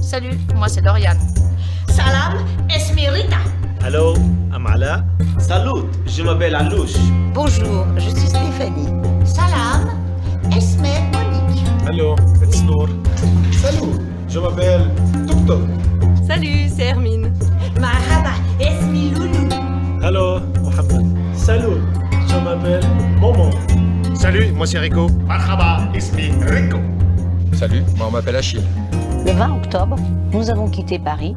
Salut, moi c'est Lauriane. Salam, اسمي ريتا. Hello, I'm Ala. Salut, je m'appelle Alouche. Bonjour, je suis Stéphanie. Salam, اسمي Monique. Hello, it's Noor. Salut, je m'appelle Tuk Tuk. Salut, c'est Hermine. مرحبا، اسمي لولو. Hello, Mohamed. Salut, je m'appelle Momo. Salut, moi c'est Rico. Marhaba, ismi Rico. Salut, moi on m'appelle Achille. Le 20 octobre, nous avons quitté Paris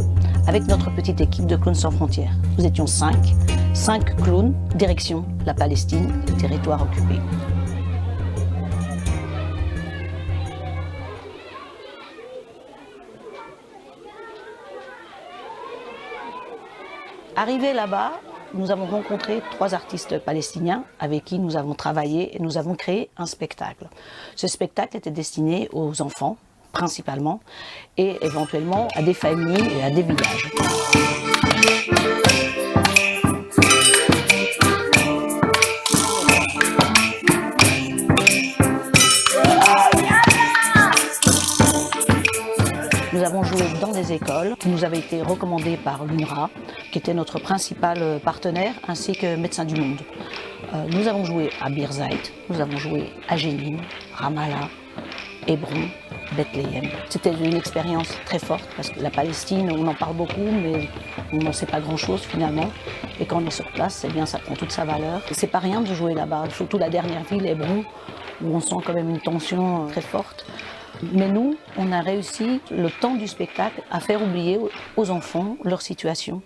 avec notre petite équipe de Clowns sans frontières. Nous étions 5 clowns, direction la Palestine, le territoire occupé. Arrivés là-bas, nous avons rencontré 3 artistes palestiniens avec qui nous avons travaillé et nous avons créé un spectacle. Ce spectacle était destiné aux enfants, principalement, et éventuellement à des familles et à des villages. Nous avons joué dans des écoles qui nous avaient été recommandées par l'UNRWA, qui était notre principal partenaire, ainsi que Médecins du Monde. Nous avons joué à Birzeit, nous avons joué à Jénine, Ramallah, Hébron, Bethléem. C'était une expérience très forte parce que la Palestine, on en parle beaucoup, mais on n'en sait pas grand-chose finalement. Et quand on est sur place, eh bien, ça prend toute sa valeur. C'est pas rien de jouer là-bas, surtout la dernière ville, Hébron, où on sent quand même une tension très forte. Mais nous, on a réussi, le temps du spectacle, à faire oublier aux enfants leur situation.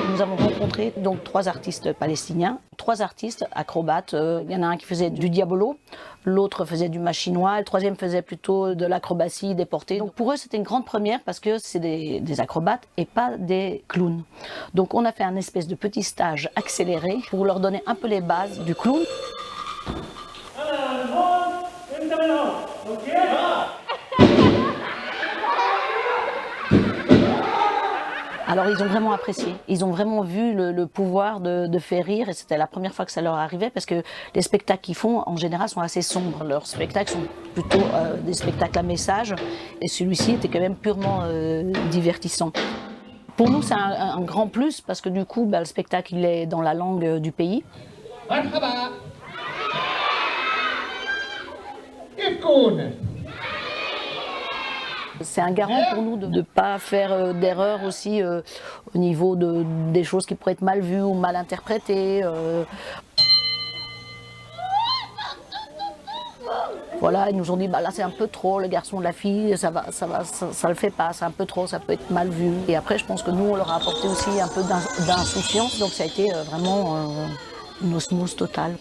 Nous avons rencontré donc 3 artistes palestiniens, 3 artistes acrobates. Il y en a un qui faisait du diabolo, l'autre faisait du machinois, le troisième faisait plutôt de l'acrobatie déportée. Donc pour eux, c'était une grande première parce que c'est des acrobates et pas des clowns. Donc on a fait un espèce de petit stage accéléré pour leur donner un peu les bases du clown. Alors ils ont vraiment apprécié, ils ont vraiment vu le pouvoir de faire rire et c'était la première fois que ça leur arrivait parce que les spectacles qu'ils font en général sont assez sombres. Leurs spectacles sont plutôt des spectacles à message et celui-ci était quand même purement divertissant. Pour nous c'est un grand plus parce que du coup le spectacle il est dans la langue du pays. Marhaba. C'est un garant pour nous de ne pas faire d'erreurs aussi au niveau des choses qui pourraient être mal vues ou mal interprétées. Voilà, ils nous ont dit là c'est un peu trop, le garçon, la fille, ça le fait pas, c'est un peu trop, ça peut être mal vu. Et après je pense que nous on leur a apporté aussi un peu d'insouciance, donc ça a été vraiment une osmose totale.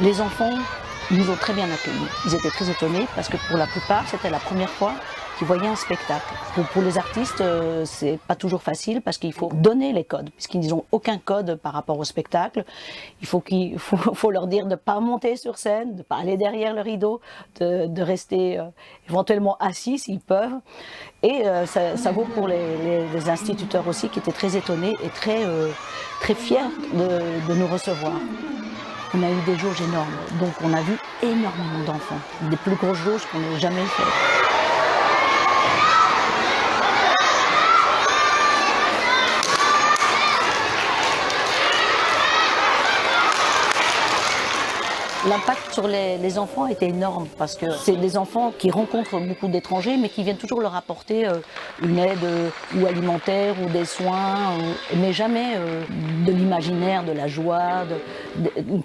Les enfants nous ont très bien accueillis. Ils étaient très étonnés parce que pour la plupart, c'était la première fois qu'ils voyaient un spectacle. Pour les artistes, c'est pas toujours facile parce qu'il faut donner les codes, puisqu'ils n'ont aucun code par rapport au spectacle. Il faut leur dire de ne pas monter sur scène, de ne pas aller derrière le rideau, de rester éventuellement assis s'ils peuvent. Et ça vaut pour les instituteurs aussi qui étaient très étonnés et très fiers de nous recevoir. On a eu des jauges énormes, donc on a vu énormément d'enfants, des plus grosses jauges qu'on n'ait jamais faites. L'impact sur les enfants a été énorme parce que c'est des enfants qui rencontrent beaucoup d'étrangers mais qui viennent toujours leur apporter une aide ou alimentaire ou des soins, mais jamais de l'imaginaire, de la joie,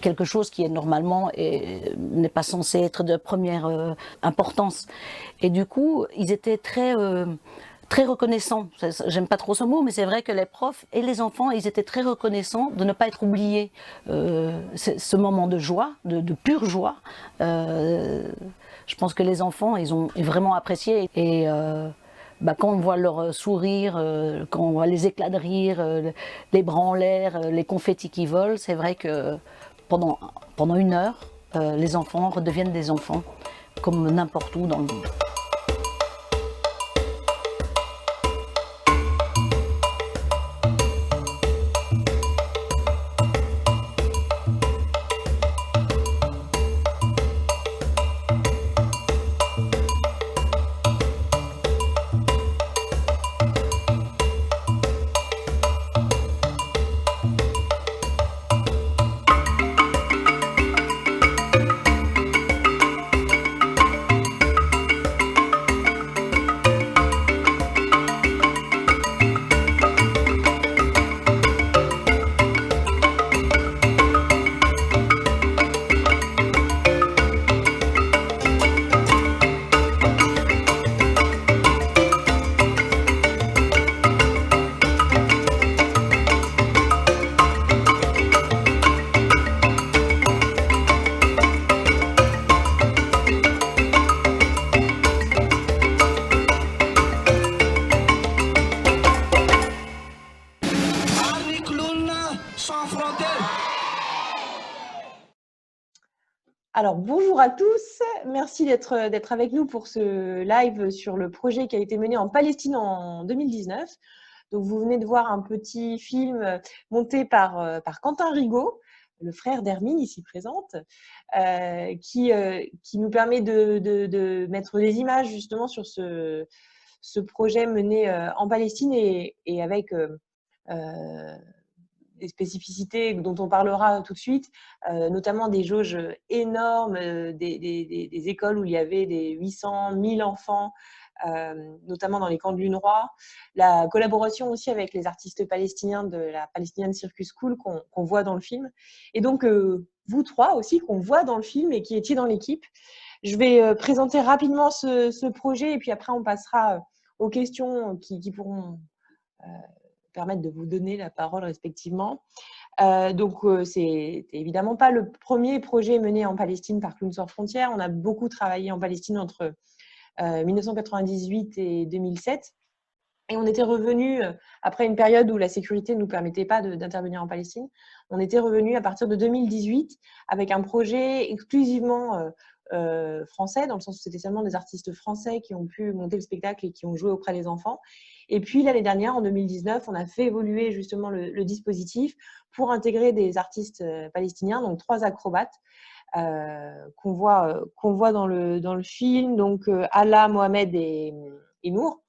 quelque chose qui est normalement n'est pas censé être de première importance. Et du coup, ils étaient très reconnaissants. J'aime pas trop ce mot, mais c'est vrai que les profs et les enfants, ils étaient très reconnaissants de ne pas être oubliés. Ce moment de joie, de pure joie, je pense que les enfants, ils ont vraiment apprécié. Et quand on voit leur sourire, quand on voit les éclats de rire, les bras en l'air, les confettis qui volent, c'est vrai que pendant 1 heure, les enfants redeviennent des enfants, comme n'importe où dans le monde. Alors, bonjour à tous. Merci d'être avec nous pour ce live sur le projet qui a été mené en Palestine en 2019. Donc, vous venez de voir un petit film monté par Quentin Rigaud, le frère d'Hermine, ici présente, qui nous permet de mettre des images justement sur ce projet mené en Palestine et avec des spécificités dont on parlera tout de suite, notamment des jauges énormes, des écoles où il y avait des 800, 1000 enfants, notamment dans les camps de l'UNRWA. La collaboration aussi avec les artistes palestiniens de la Palestinian Circus School qu'on voit dans le film. Et donc, vous trois aussi, qu'on voit dans le film et qui étiez dans l'équipe. Je vais présenter rapidement ce projet et puis après, on passera aux questions qui pourront permettre de vous donner la parole respectivement. C'est évidemment pas le premier projet mené en Palestine par Clowns sans frontières. On a beaucoup travaillé en Palestine entre 1998 et 2007. Et on était revenu, après une période où la sécurité ne nous permettait pas d'intervenir en Palestine, on était revenu à partir de 2018 avec un projet exclusivement français, dans le sens où c'était seulement des artistes français qui ont pu monter le spectacle et qui ont joué auprès des enfants. Et puis l'année dernière, en 2019, on a fait évoluer justement le dispositif pour intégrer des artistes palestiniens, donc 3 acrobates qu'on voit dans le film, donc Alaa, Mohamed et Nour.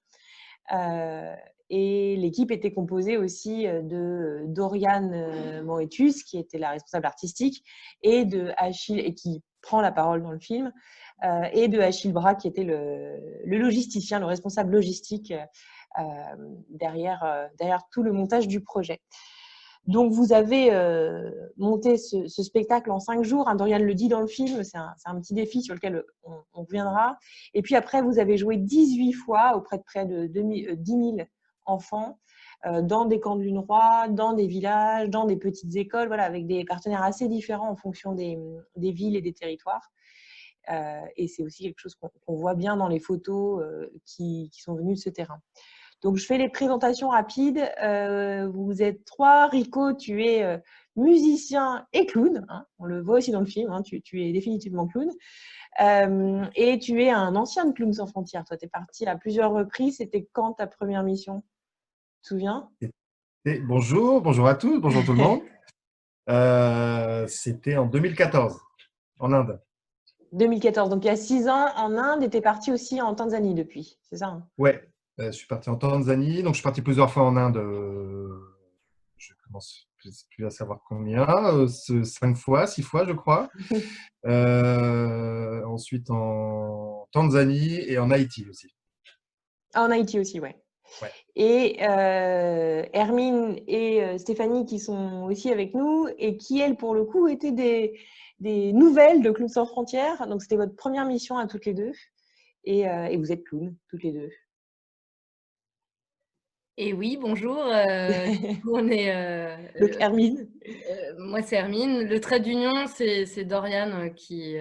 Et l'équipe était composée aussi de Dorian Moetus, qui était la responsable artistique, et de Achille, et qui prend la parole dans le film, et de Achille Bras, qui était le logisticien, le responsable logistique derrière tout le montage du projet. Donc, vous avez monté ce spectacle en 5 jours. Hein, Dorian le dit dans le film, c'est un petit défi sur lequel on reviendra. Et puis après, vous avez joué 18 fois auprès de près de 10 000 enfants dans des camps de l'UNRWA, dans des villages, dans des petites écoles, voilà, avec des partenaires assez différents en fonction des villes et des territoires. Et c'est aussi quelque chose qu'on voit bien dans les photos qui sont venues de ce terrain. Donc, je fais les présentations rapides. Vous êtes 3. Rico, tu es musicien et clown. Hein, on le voit aussi dans le film. Hein, tu es définitivement clown. Et tu es un ancien de Clowns sans frontières. Toi, tu es parti à plusieurs reprises. C'était quand ta première mission? Tu te souviens? Bonjour à tous. Bonjour tout le monde. C'était en 2014, en Inde. 2014. Donc, il y a 6 ans en Inde et tu es parti aussi en Tanzanie depuis. C'est ça, hein? Ouais. Je suis parti en Tanzanie, donc je suis parti plusieurs fois en Inde. Je commence plus à savoir combien, 5 fois, 6 fois, je crois. Ensuite en Tanzanie et en Haïti aussi. En Haïti aussi, ouais. Et Hermine et Stéphanie qui sont aussi avec nous et qui, elles, pour le coup, étaient des nouvelles de Clowns sans frontières. Donc, c'était votre première mission à toutes les deux. Et vous êtes clowns, toutes les deux. Et oui, bonjour. Du coup, on est. Donc, Hermine. Moi, c'est Hermine. Le trait d'union, c'est Dorian qui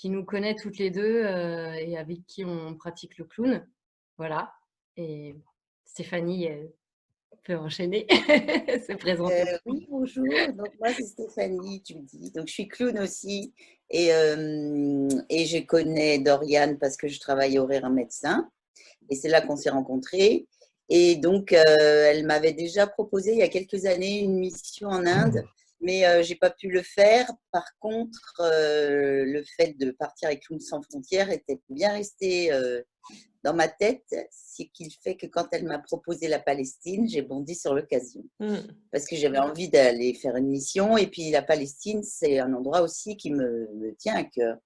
nous connaît toutes les deux et avec qui on pratique le clown. Voilà. Et Stéphanie peut enchaîner, se présenter. Oui, bonjour. Donc, moi, c'est Stéphanie, tu me dis. Donc, je suis clown aussi. Et je connais Dorian parce que je travaille au Rire Médecin. Et c'est là qu'on s'est rencontrés. Et donc, elle m'avait déjà proposé il y a quelques années une mission en Inde, mais je n'ai pas pu le faire. Par contre, le fait de partir avec Clowns sans frontières était bien resté dans ma tête, ce qui fait que quand elle m'a proposé la Palestine, j'ai bondi sur l'occasion. Parce que j'avais envie d'aller faire une mission. Et puis, la Palestine, c'est un endroit aussi qui me tient à cœur.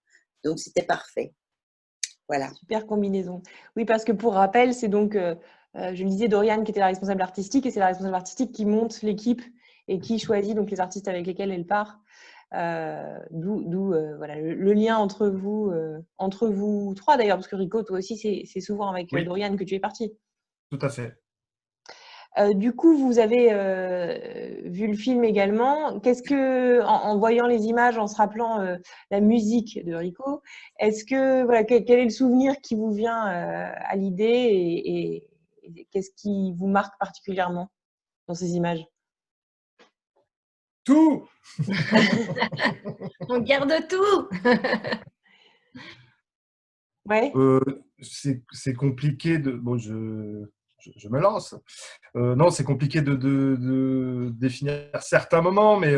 Donc, c'était parfait. Voilà. Super combinaison. Oui, parce que pour rappel, c'est donc, je le disais, Dorian qui était la responsable artistique, et c'est la responsable artistique qui monte l'équipe et qui choisit donc les artistes avec lesquels elle part. D'où voilà, le lien entre vous trois d'ailleurs, parce que Rico, toi aussi, c'est souvent avec Dorian que tu es parti. Tout à fait. Du coup, vous avez vu le film également. Qu'est-ce que, en voyant les images, en se rappelant la musique de Rico, est-ce que voilà, quel est le souvenir qui vous vient à l'idée et qu'est-ce qui vous marque particulièrement dans ces images? Tout. On garde tout. Ouais. C'est compliqué de. Bon, je me lance. Non, c'est compliqué de définir certains moments, mais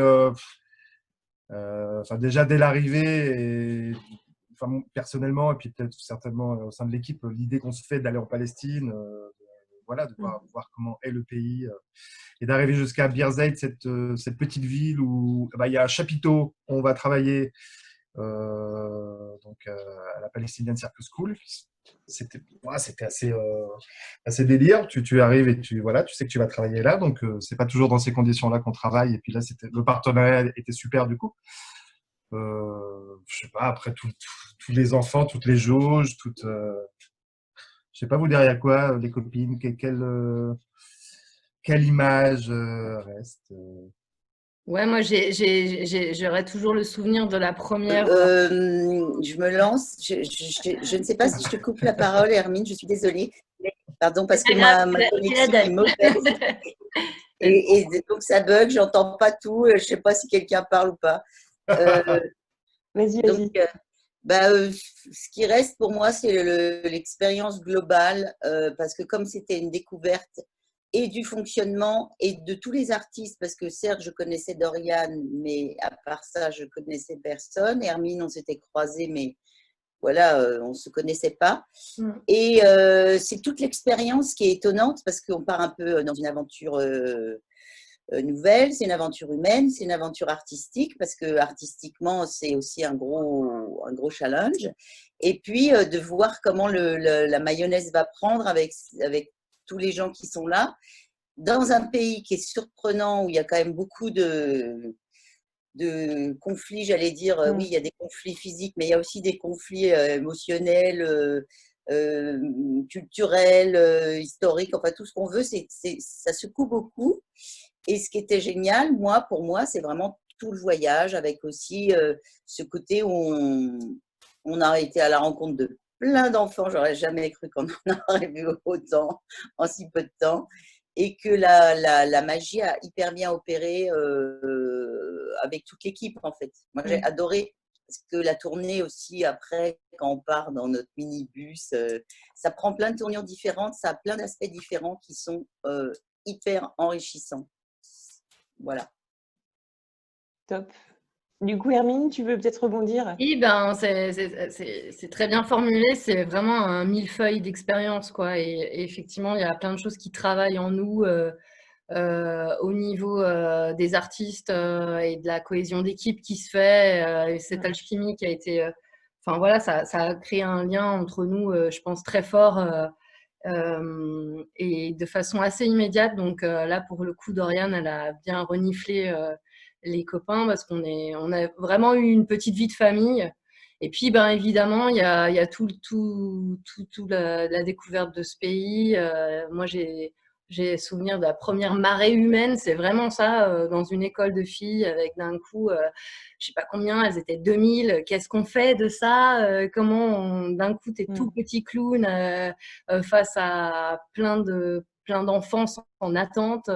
déjà dès l'arrivée, personnellement, et puis peut-être certainement au sein de l'équipe, l'idée qu'on se fait d'aller en Palestine, de voir comment est le pays, et d'arriver jusqu'à Birzeit, cette petite ville où il y a un chapiteau où on va travailler à la Palestinian Circus School. C'était assez délire. Tu arrives et tu sais que tu vas travailler là, donc c'est pas toujours dans ces conditions-là qu'on travaille. Et puis là, le partenariat était super du coup. Je sais pas, après tous les enfants, toutes les jauges, je sais pas vous derrière quoi, les copines, quelle image reste Ouais, moi, j'aurais toujours le souvenir de la première. Je me lance. Je ne sais pas si je te coupe la parole, Hermine, je suis désolée. Pardon, parce que ma connexion est mauvaise. Et donc, ça bug, j'entends pas tout. Je ne sais pas si quelqu'un parle ou pas. Vas-y. Ce qui reste pour moi, c'est l'expérience globale, parce que comme c'était une découverte et du fonctionnement et de tous les artistes, parce que certes, je connaissais Dorian, mais à part ça, je connaissais personne. Hermine, on s'était croisés, mais voilà, on ne se connaissait pas. Et c'est toute l'expérience qui est étonnante, parce qu'on part un peu dans une aventure nouvelle, c'est une aventure humaine, c'est une aventure artistique, parce que artistiquement, c'est aussi un gros challenge. Et puis, de voir comment la mayonnaise va prendre avec tous les gens qui sont là, dans un pays qui est surprenant, où il y a quand même beaucoup de conflits, j'allais dire. Oui, il y a des conflits physiques, mais il y a aussi des conflits émotionnels, culturels, historiques, enfin tout ce qu'on veut, ça secoue beaucoup. Et ce qui était génial, pour moi, c'est vraiment tout le voyage, avec aussi ce côté où on a été à la rencontre de plein d'enfants. J'aurais jamais cru qu'on en aurait vu autant en si peu de temps. Et que la magie a hyper bien opéré avec toute l'équipe, en fait. Moi, j'ai adoré, parce que la tournée aussi, après, quand on part dans notre minibus, ça prend plein de tournures différentes, ça a plein d'aspects différents qui sont hyper enrichissants. Voilà. Top. Du coup, Hermine, tu veux peut-être rebondir? Oui, c'est très bien formulé. C'est vraiment un millefeuille d'expérience, quoi. Et effectivement, il y a plein de choses qui travaillent en nous au niveau des artistes et de la cohésion d'équipe qui se fait. Et cette alchimie qui a été… Enfin, voilà, ça a créé un lien entre nous, je pense, très fort et de façon assez immédiate. Donc là, pour le coup, Dorian, elle a bien reniflé les copains, parce on a vraiment eu une petite vie de famille. Et puis, évidemment, il y a tout la découverte de ce pays. Moi, j'ai j'ai souvenir de la première marée humaine, c'est vraiment ça, dans une école de filles, avec d'un coup, je sais pas combien, elles étaient 2000. Qu'est-ce qu'on fait de ça? Comment d'un coup, t'es tout petit clown face à plein d'enfants en attente.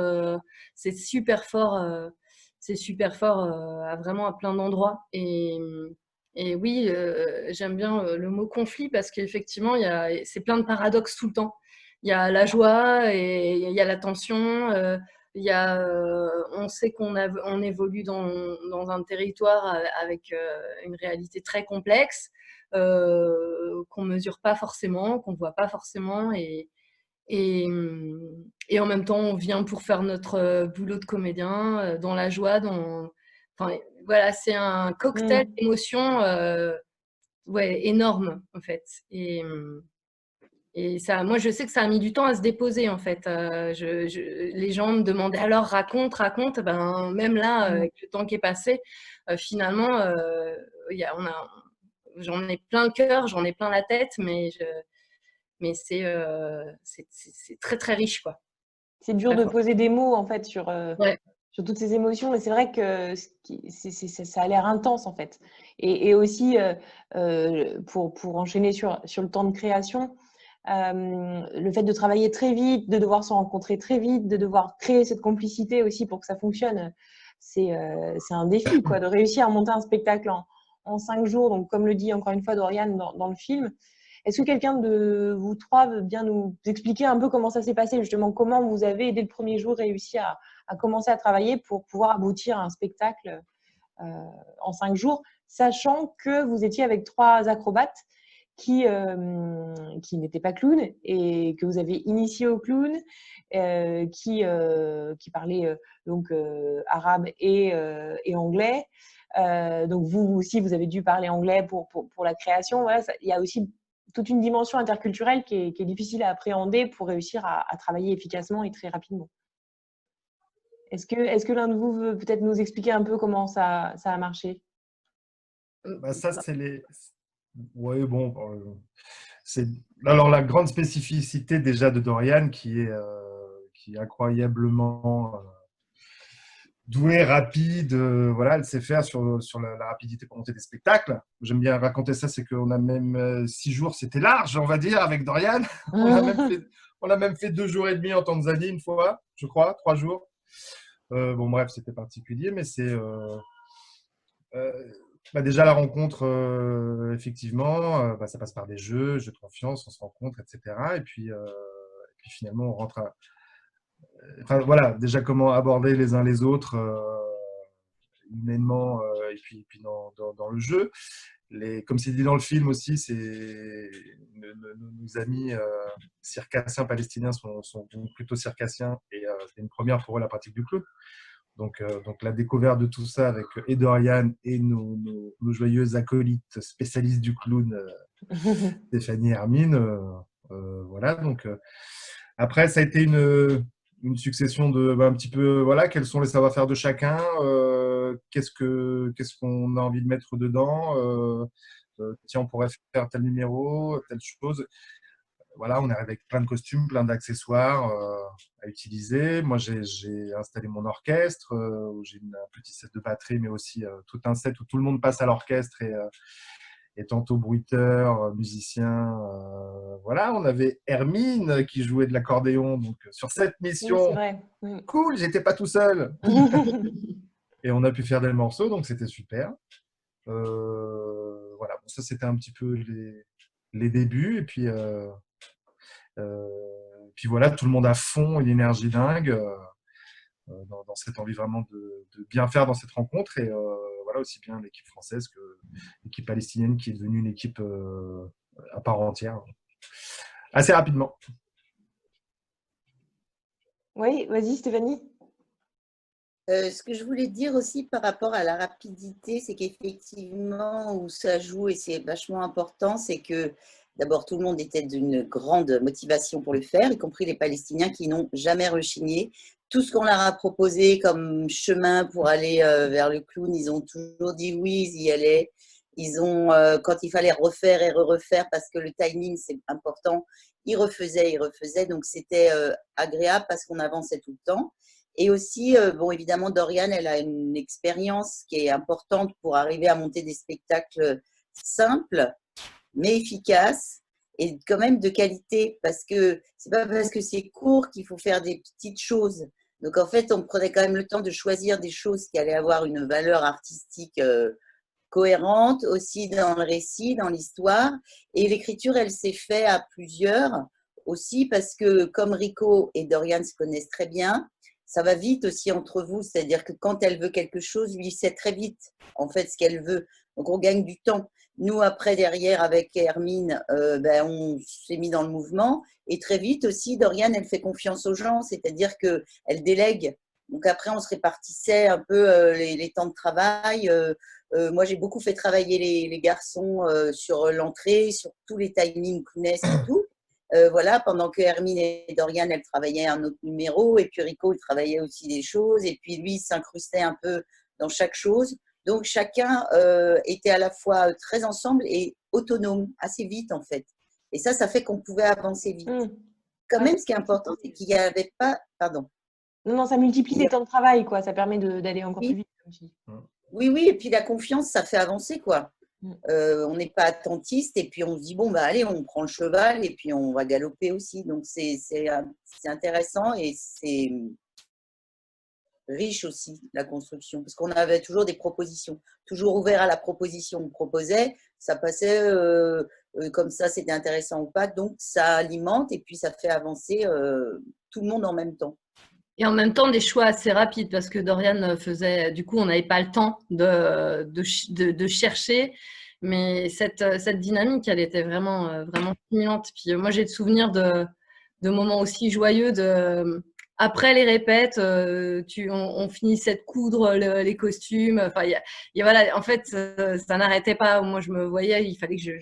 C'est super fort. C'est super fort à plein d'endroits. Et oui, j'aime bien le mot conflit parce qu'effectivement, c'est plein de paradoxes tout le temps. Il y a la joie et il y a la tension. On sait on évolue dans un territoire avec une réalité très complexe qu'on ne mesure pas forcément, qu'on ne voit pas forcément. Et en même temps, on vient pour faire notre boulot de comédien dans la joie. Enfin, voilà, c'est un cocktail d'émotions énorme, en fait. Et ça, moi, je sais que ça a mis du temps à se déposer, en fait. Les gens me demandaient alors, raconte. Ben, même là, avec le temps qui est passé, finalement, j'en ai plein le cœur, j'en ai plein la tête, mais c'est très, très riche, quoi. C'est dur de poser des mots, en fait, sur toutes ces émotions. Et c'est vrai que ça a l'air intense, en fait. Et aussi, pour enchaîner sur le temps de création, le fait de travailler très vite, de devoir se rencontrer très vite, de devoir créer cette complicité aussi pour que ça fonctionne, c'est un défi, quoi, de réussir à monter un spectacle en 5 jours. Donc, comme le dit encore une fois Dorian dans le film. Est-ce que quelqu'un de vous trois veut bien nous expliquer un peu comment ça s'est passé, justement, comment vous avez, dès le premier jour, réussi à commencer à travailler pour pouvoir aboutir à un spectacle en 5 jours, sachant que vous étiez avec 3 acrobates qui n'étaient pas clowns et que vous avez initié au clown, qui parlaient donc arabe et anglais. Donc vous aussi, vous avez dû parler anglais pour la création. Voilà, il y a aussi toute une dimension interculturelle qui est difficile à appréhender pour réussir à travailler efficacement et très rapidement. Est-ce que l'un de vous veut peut-être nous expliquer un peu comment ça a marché? Ça, c'est les… Oui, bon. Alors, la grande spécificité déjà de Dorian, qui est incroyablement douée, rapide, voilà, elle sait faire sur la rapidité pour monter des spectacles. J'aime bien raconter ça, c'est qu'on a même 6 jours, c'était large, on va dire, avec Dorian. On a même fait 2 jours et demi en Tanzanie une fois, je crois, 3 jours. Bon, bref, c'était particulier, mais c'est… déjà, la rencontre, effectivement, ça passe par des jeux de confiance, on se rencontre, etc. Et puis finalement, on rentre à… Enfin, voilà, déjà, comment aborder les uns les autres humainement et puis dans le jeu. Comme c'est dit dans le film aussi, nos amis circassiens palestiniens sont plutôt circassiens et c'est une première pour eux la pratique du clown. Donc la découverte de tout ça avec Dorian et nos joyeuses acolytes spécialistes du clown, Stéphanie et Hermine. Voilà, donc après, ça a été une succession de un petit peu, voilà, quels sont les savoir-faire de chacun, qu'est-ce qu'on a envie de mettre dedans, tiens, on pourrait faire tel numéro, telle chose. Voilà, on est avec plein de costumes, plein d'accessoires à utiliser. Moi, j'ai installé mon orchestre, où j'ai un petit set de batterie, mais aussi tout un set où tout le monde passe à l'orchestre et tantôt bruiteur, musicien. Voilà, on avait Hermine qui jouait de l'accordéon. Donc, sur cette mission, cool, j'étais pas tout seul. Et on a pu faire des morceaux, donc c'était super. Voilà, bon, ça, c'était un petit peu les débuts. Et puis voilà, tout le monde à fond, une énergie dingue dans cette envie vraiment de bien faire dans cette rencontre. Et voilà, aussi bien l'équipe française que l'équipe palestinienne qui est devenue une équipe à part entière, assez rapidement. Oui, vas-y Stéphanie. Ce que je voulais dire aussi par rapport à la rapidité, c'est qu'effectivement, où ça joue et c'est vachement important, c'est que d'abord, tout le monde était d'une grande motivation pour le faire, y compris les Palestiniens qui n'ont jamais rechigné. Tout ce qu'on leur a proposé comme chemin pour aller vers le clown, ils ont toujours dit oui, ils y allaient. Quand il fallait refaire et refaire parce que le timing c'est important, ils refaisaient. Donc c'était agréable parce qu'on avançait tout le temps. Et aussi, bon, évidemment, Dorian, elle a une expérience qui est importante pour arriver à monter des spectacles simples, mais efficaces et quand même de qualité, parce que c'est pas parce que c'est court qu'il faut faire des petites choses. Donc, en fait, on prenait quand même le temps de choisir des choses qui allaient avoir une valeur artistique cohérente aussi dans le récit, dans l'histoire. Et l'écriture, elle s'est faite à plusieurs aussi parce que comme Rico et Dorian se connaissent très bien, ça va vite aussi entre vous. C'est-à-dire que quand elle veut quelque chose, lui sait très vite en fait ce qu'elle veut. Donc on gagne du temps. Nous, après, derrière, avec Hermine, on s'est mis dans le mouvement. Et très vite aussi, Dorian, elle fait confiance aux gens, c'est-à-dire qu'elle délègue. Donc après, on se répartissait un peu les temps de travail. Moi, j'ai beaucoup fait travailler les garçons sur l'entrée, sur tous les timings Kounès et tout. Voilà, pendant que Hermine et Dorian, elles travaillaient un autre numéro. Et puis Rico, il travaillait aussi des choses. Et puis lui, il s'incrustait un peu dans chaque chose. Donc, chacun était à la fois très ensemble et autonome, assez vite en fait. Et ça fait qu'on pouvait avancer vite. Quand même, ce qui est important, c'est qu'il n'y avait pas… Pardon. Non, ça multiplie les temps de travail, quoi. Ça permet d'aller encore plus vite. Comme tu dis. Oui, et puis la confiance, ça fait avancer, quoi. On n'est pas attentiste et puis on se dit, bon, bah allez, on prend le cheval et puis on va galoper aussi. Donc, c'est intéressant et c'est riche aussi, la construction, parce qu'on avait toujours des propositions, toujours ouvert à la proposition. On proposait, ça passait comme ça, c'était intéressant ou pas, donc ça alimente et puis ça fait avancer tout le monde en même temps. Et en même temps, des choix assez rapides, parce que Dorian faisait, du coup, on n'avait pas le temps de chercher, mais cette dynamique, elle était vraiment, vraiment stimulante. Puis moi, j'ai le souvenir de moments aussi joyeux après les répètes, on finissait de coudre les costumes. Enfin, voilà, en fait, ça n'arrêtait pas. Moi, je me voyais, il fallait que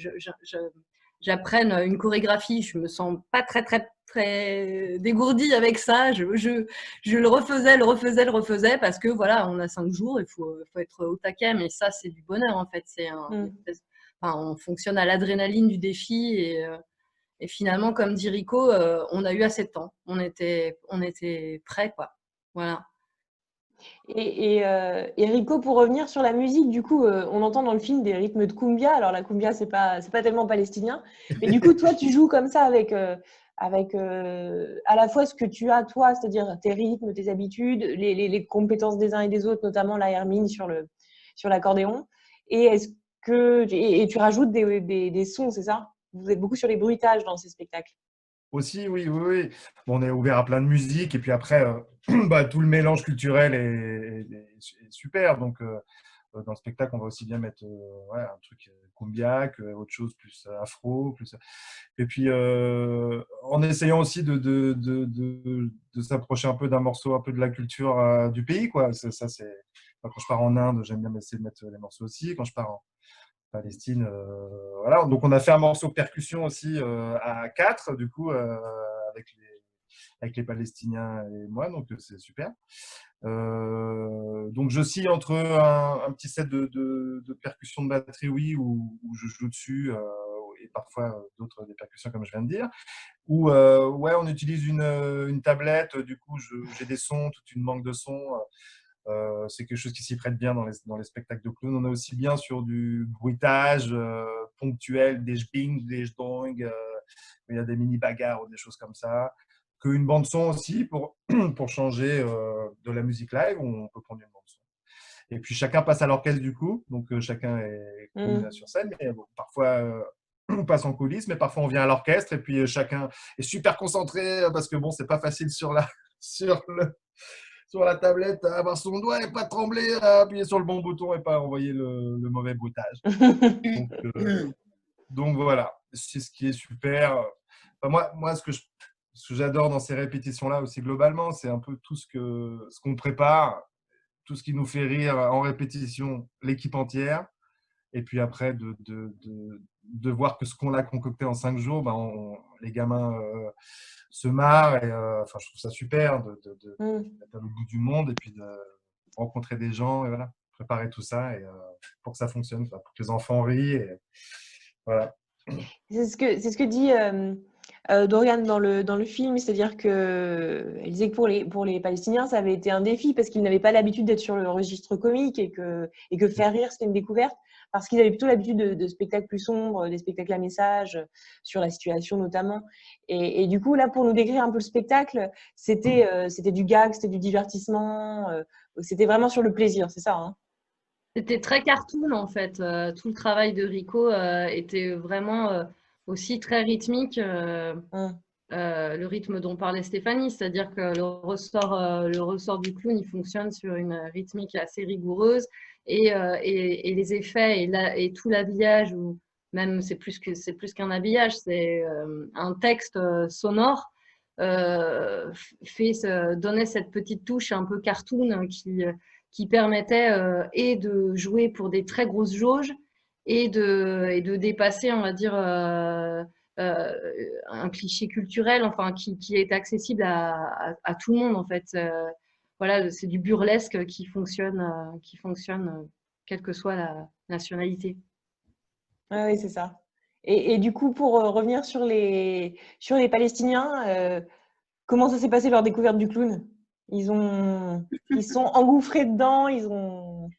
j'apprenne une chorégraphie. Je me sens pas très dégourdie avec ça. Je le refaisais parce que voilà, on a 5 jours, il faut être au taquet. Mais ça, c'est du bonheur en fait. On fonctionne à l'adrénaline du défi et finalement, comme dit Rico, on a eu assez de temps. On était prêts, quoi. Voilà. Et Rico, pour revenir sur la musique, du coup, on entend dans le film des rythmes de cumbia. Alors la cumbia, c'est pas tellement palestinien, mais du coup, toi, tu joues comme ça avec à la fois ce que tu as toi, c'est-à-dire tes rythmes, tes habitudes, les compétences des uns et des autres, notamment la Hermine sur l'accordéon. Et tu rajoutes des sons, c'est ça? Vous êtes beaucoup sur les bruitages dans ces spectacles. Aussi, oui. Bon, on est ouvert à plein de musique et puis après, tout le mélange culturel est super. Donc, dans le spectacle, on va aussi bien mettre un truc cumbia autre chose plus afro. Et puis, en essayant aussi de s'approcher un peu d'un morceau, un peu de la culture du pays, quoi. Ça, c'est… Quand je pars en Inde, j'aime bien essayer de mettre les morceaux aussi. Quand je pars en Palestine, voilà. Donc, on a fait un morceau de percussion aussi à 4, du coup, avec les Palestiniens et moi, donc c'est super. Donc, je scie entre un petit set de percussion de batterie, oui, où je joue dessus, et parfois des percussions, comme je viens de dire. Où, on utilise une tablette, du coup, j'ai des sons, toute une banque de sons. C'est quelque chose qui s'y prête bien dans les spectacles de clown. On est aussi bien sur du bruitage ponctuel, des jbing, des jdong, il y a des mini bagarres ou des choses comme ça, qu'une bande son aussi pour changer de la musique live, où on peut prendre une bande son. Et puis chacun passe à l'orchestre du coup, donc chacun est sur scène, mais bon, parfois on passe en coulisses, mais parfois on vient à l'orchestre et puis chacun est super concentré parce que bon, c'est pas facile sur la tablette, à avoir son doigt et pas trembler, à appuyer sur le bon bouton et pas envoyer le mauvais bruitage. Donc voilà, c'est ce qui est super. Enfin, moi, ce que j'adore dans ces répétitions-là aussi globalement, c'est un peu tout ce qu'on prépare, tout ce qui nous fait rire en répétition, l'équipe entière. Et puis après, de voir que ce qu'on a concocté en 5 jours, les gamins se marrent. Et, je trouve ça super d'être à l'autre bout du monde et puis de rencontrer des gens. Et voilà. préparer tout ça et, pour que ça fonctionne, quoi, pour que les enfants rient. Et, voilà. C'est ce que dit Dorian dans le film, c'est-à-dire qu'elle disait que pour les Palestiniens, ça avait été un défi parce qu'ils n'avaient pas l'habitude d'être sur le registre comique et que faire rire, c'était une découverte parce qu'ils avaient plutôt l'habitude de spectacles plus sombres, des spectacles à message sur la situation notamment. Et du coup, là, pour nous décrire un peu le spectacle, c'était du gag, c'était du divertissement, c'était vraiment sur le plaisir, c'est ça, hein? C'était très cartoon en fait. Tout le travail de Rico était vraiment aussi très rythmique. Le rythme dont parlait Stéphanie, c'est-à-dire que le ressort du clown, il fonctionne sur une rythmique assez rigoureuse et les effets et tout l'habillage, ou même c'est plus qu'un habillage, c'est un texte sonore, donnait cette petite touche un peu cartoon qui permettait et de jouer pour des très grosses jauges et de dépasser, on va dire, un cliché culturel, enfin, qui est accessible à tout le monde, en fait. Voilà, c'est du burlesque qui fonctionne quelle que soit la nationalité. Ah oui, c'est ça. Et du coup, pour revenir sur les Palestiniens, comment ça s'est passé leur découverte du clown? Ils sont engouffrés dedans, ils ont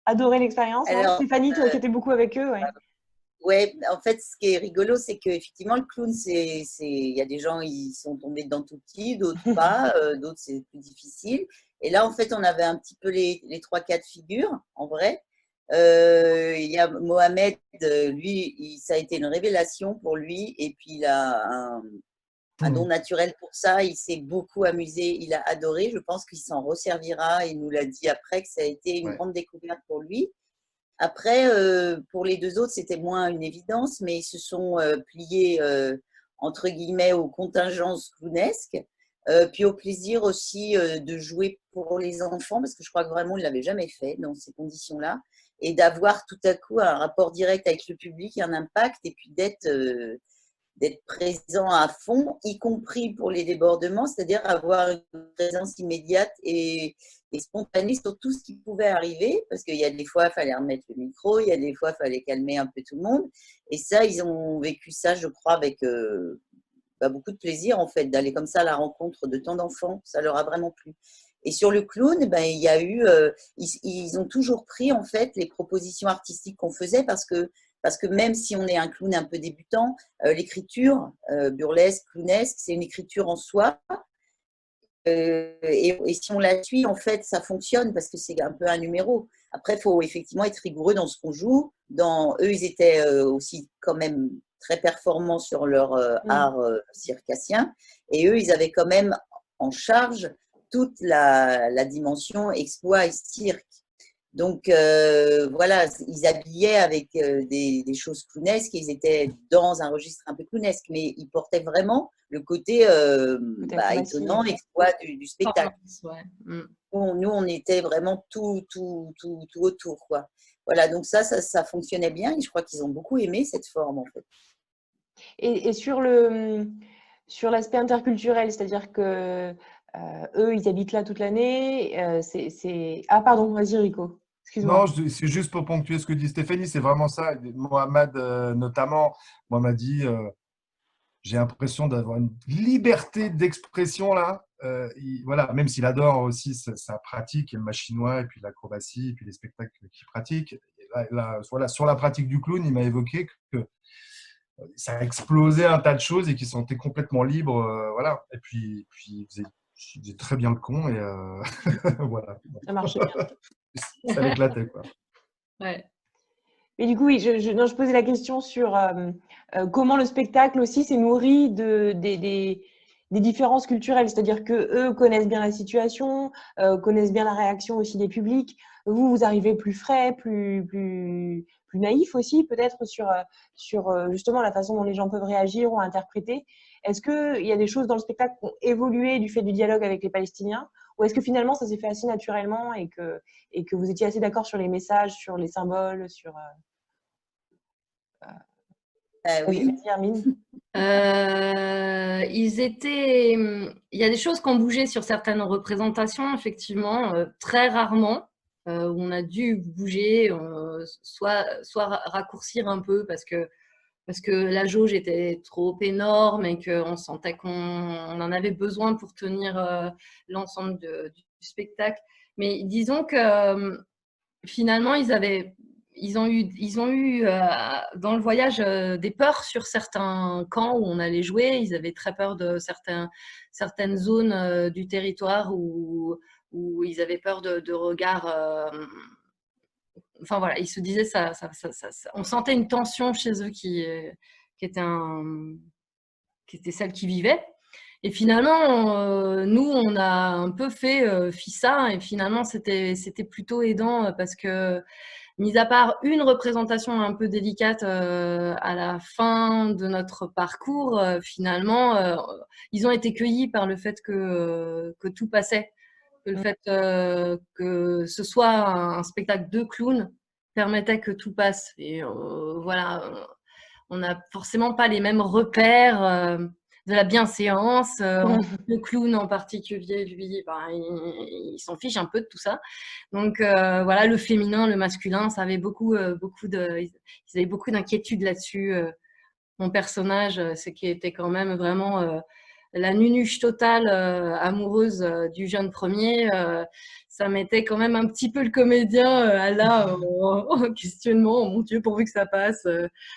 adoré l'expérience, non? Alors, Stéphanie, toi qui étais beaucoup avec eux, ouais. ouais, en fait, ce qui est rigolo, c'est qu'effectivement, le clown, il y a des gens, ils sont tombés dedans tout petits, d'autres pas, d'autres, c'est plus difficile. Et là, en fait, on avait un petit peu les 3 cas de figure, en vrai. Il y a Mohamed, lui, ça a été une révélation pour lui, et puis il a un don naturel pour ça, il s'est beaucoup amusé, il a adoré, je pense qu'il s'en resservira, il nous l'a dit après que ça a été une grande découverte pour lui. Après, pour les 2 autres, c'était moins une évidence, mais ils se sont pliés, entre guillemets, aux contingences clownesques, puis au plaisir aussi de jouer pour les enfants, parce que je crois que vraiment, ils ne l'avaient jamais fait dans ces conditions-là, et d'avoir tout à coup un rapport direct avec le public, un impact, et puis d'être présent à fond, y compris pour les débordements, c'est-à-dire avoir une présence immédiate et spontanée sur tout ce qui pouvait arriver, parce qu'il y a des fois, il fallait remettre le micro, il y a des fois, il fallait calmer un peu tout le monde. Et ça, ils ont vécu ça, je crois, avec beaucoup de plaisir, en fait, d'aller comme ça à la rencontre de tant d'enfants. Ça leur a vraiment plu. Et sur le clown, il y a eu, ils ont toujours pris, en fait, les propositions artistiques qu'on faisait, parce que même si on est un clown un peu débutant, l'écriture burlesque, clownesque, c'est une écriture en soi. Et si on la suit, en fait, ça fonctionne parce que c'est un peu un numéro. Après, il faut effectivement être rigoureux dans ce qu'on joue. Eux, ils étaient aussi quand même très performants sur leur art circassien. Et eux, ils avaient quand même en charge toute la dimension exploit et cirque. Donc, voilà, ils habillaient avec des choses clownesques, ils étaient dans un registre un peu clownesque, mais ils portaient vraiment le côté étonnant, exploit du spectacle. Ouais. Nous, on était vraiment tout autour, quoi. Voilà, donc ça fonctionnait bien et je crois qu'ils ont beaucoup aimé cette forme, en fait. Et sur l'aspect interculturel, c'est-à-dire que eux, ils habitent là toute l'année. Ah, pardon, vas-y, Rico. Non, c'est juste pour ponctuer ce que dit Stéphanie, c'est vraiment ça. Mohamed, notamment, moi, m'a dit j'ai l'impression d'avoir une liberté d'expression là. Voilà, même s'il adore aussi sa pratique, et le machinois, et puis l'acrobatie, et puis les spectacles qu'il pratique. Voilà, sur la pratique du clown, il m'a évoqué que ça a explosé un tas de choses et qu'il se sentait complètement libre. Voilà. Et puis il faisait très bien le con et voilà. Ça marchait bien. Ça l'éclatait, quoi. Ouais. Mais du coup, oui, je posais la question sur comment le spectacle aussi s'est nourri des différences culturelles. C'est-à-dire qu'eux connaissent bien la situation, connaissent bien la réaction aussi des publics. Vous arrivez plus frais, plus naïf aussi, peut-être sur justement la façon dont les gens peuvent réagir ou interpréter. Est-ce qu'il y a des choses dans le spectacle qui ont évolué du fait du dialogue avec les Palestiniens? Ou est-ce que finalement, ça s'est fait assez naturellement et que vous étiez assez d'accord sur les messages, sur les symboles, sur… Oui. Il y a des choses qui ont bougé sur certaines représentations, effectivement, très rarement. où on a dû bouger, soit raccourcir un peu parce que la jauge était trop énorme et qu'on sentait qu'on en avait besoin pour tenir l'ensemble du spectacle. Mais disons que finalement, ils ont eu dans le voyage des peurs sur certains camps où on allait jouer. Ils avaient très peur de certaines zones du territoire où ils avaient peur de regards. Enfin voilà, ils se disaient on sentait une tension chez eux qui était celle qui vivait. Et finalement, nous, on a un peu fait FISA et finalement, c'était plutôt aidant parce que, mis à part une représentation un peu délicate à la fin de notre parcours, finalement, ils ont été cueillis par le fait que tout passait. Que le fait que ce soit un spectacle de clowns permettait que tout passe. Et voilà, on n'a forcément pas les mêmes repères de la bienséance. Le clown en particulier, lui, il s'en fiche un peu de tout ça. Donc voilà, le féminin, le masculin, ça avait ils avaient beaucoup d'inquiétudes là-dessus. Mon personnage, c'est qui était quand même vraiment la nunuche totale amoureuse du jeune premier. Ça mettait quand même un petit peu le comédien en questionnement. Oh mon Dieu, pourvu que ça passe.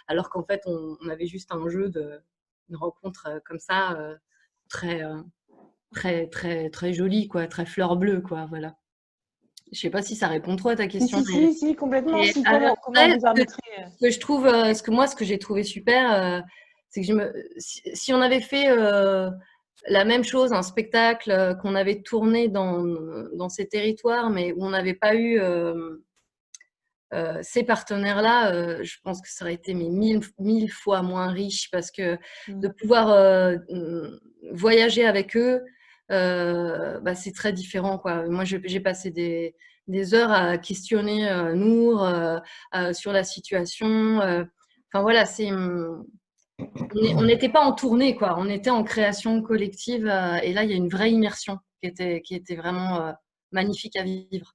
Alors qu'en fait, on avait juste un jeu une rencontre comme ça, très, très, très, très jolie, quoi, très fleur bleue, quoi, voilà. Je sais pas si ça répond trop à ta question. Si, complètement. Et Comment vous arbitrez ce que j'ai trouvé super, c'est que si on avait fait la même chose, un spectacle qu'on avait tourné dans ces territoires, mais où on n'avait pas eu ces partenaires-là, je pense que ça aurait été mille fois moins riche parce que de pouvoir voyager avec eux, c'est très différent, quoi. Moi, j'ai passé des heures à questionner Nour sur la situation. Enfin voilà, on n'était pas en tournée, quoi. On était en création collective et là, il y a une vraie immersion qui était vraiment magnifique à vivre.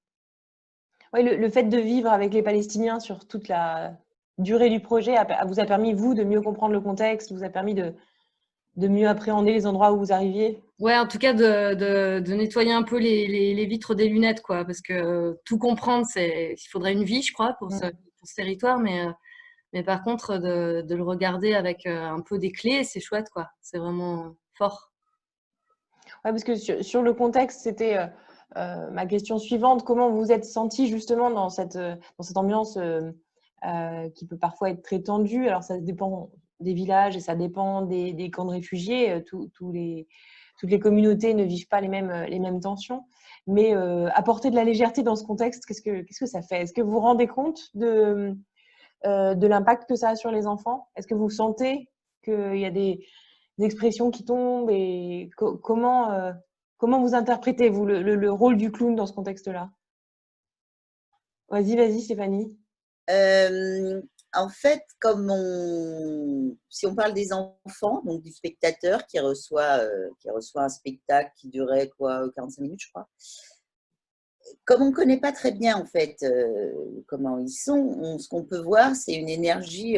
Oui, le fait de vivre avec les Palestiniens sur toute la durée du projet vous a permis, vous, de mieux comprendre le contexte, vous a permis de mieux appréhender les endroits où vous arriviez? Ouais, en tout cas, de nettoyer un peu les vitres des lunettes, quoi, parce que tout comprendre, il faudrait une vie, je crois, pour ce territoire, mais par contre, de le regarder avec un peu des clés, c'est chouette, quoi. C'est vraiment fort. Ouais, parce que sur le contexte, c'était ma question suivante. Comment vous vous êtes senti justement dans cette ambiance qui peut parfois être très tendue? Alors, ça dépend des villages et ça dépend des camps de réfugiés. Toutes les communautés ne vivent pas les mêmes tensions. Mais apporter de la légèreté dans ce contexte, qu'est-ce que ça fait? Est-ce que vous vous rendez compte de l'impact que ça a sur les enfants? Est-ce que vous sentez qu'il y a des expressions qui tombent et comment vous interprétez, vous, le rôle du clown dans ce contexte-là? Vas-y, Stéphanie. En fait, si on parle des enfants, donc du spectateur qui reçoit un spectacle qui durait 45 minutes, je crois. Comme on ne connaît pas très bien en fait comment ils sont, ce qu'on peut voir, c'est une énergie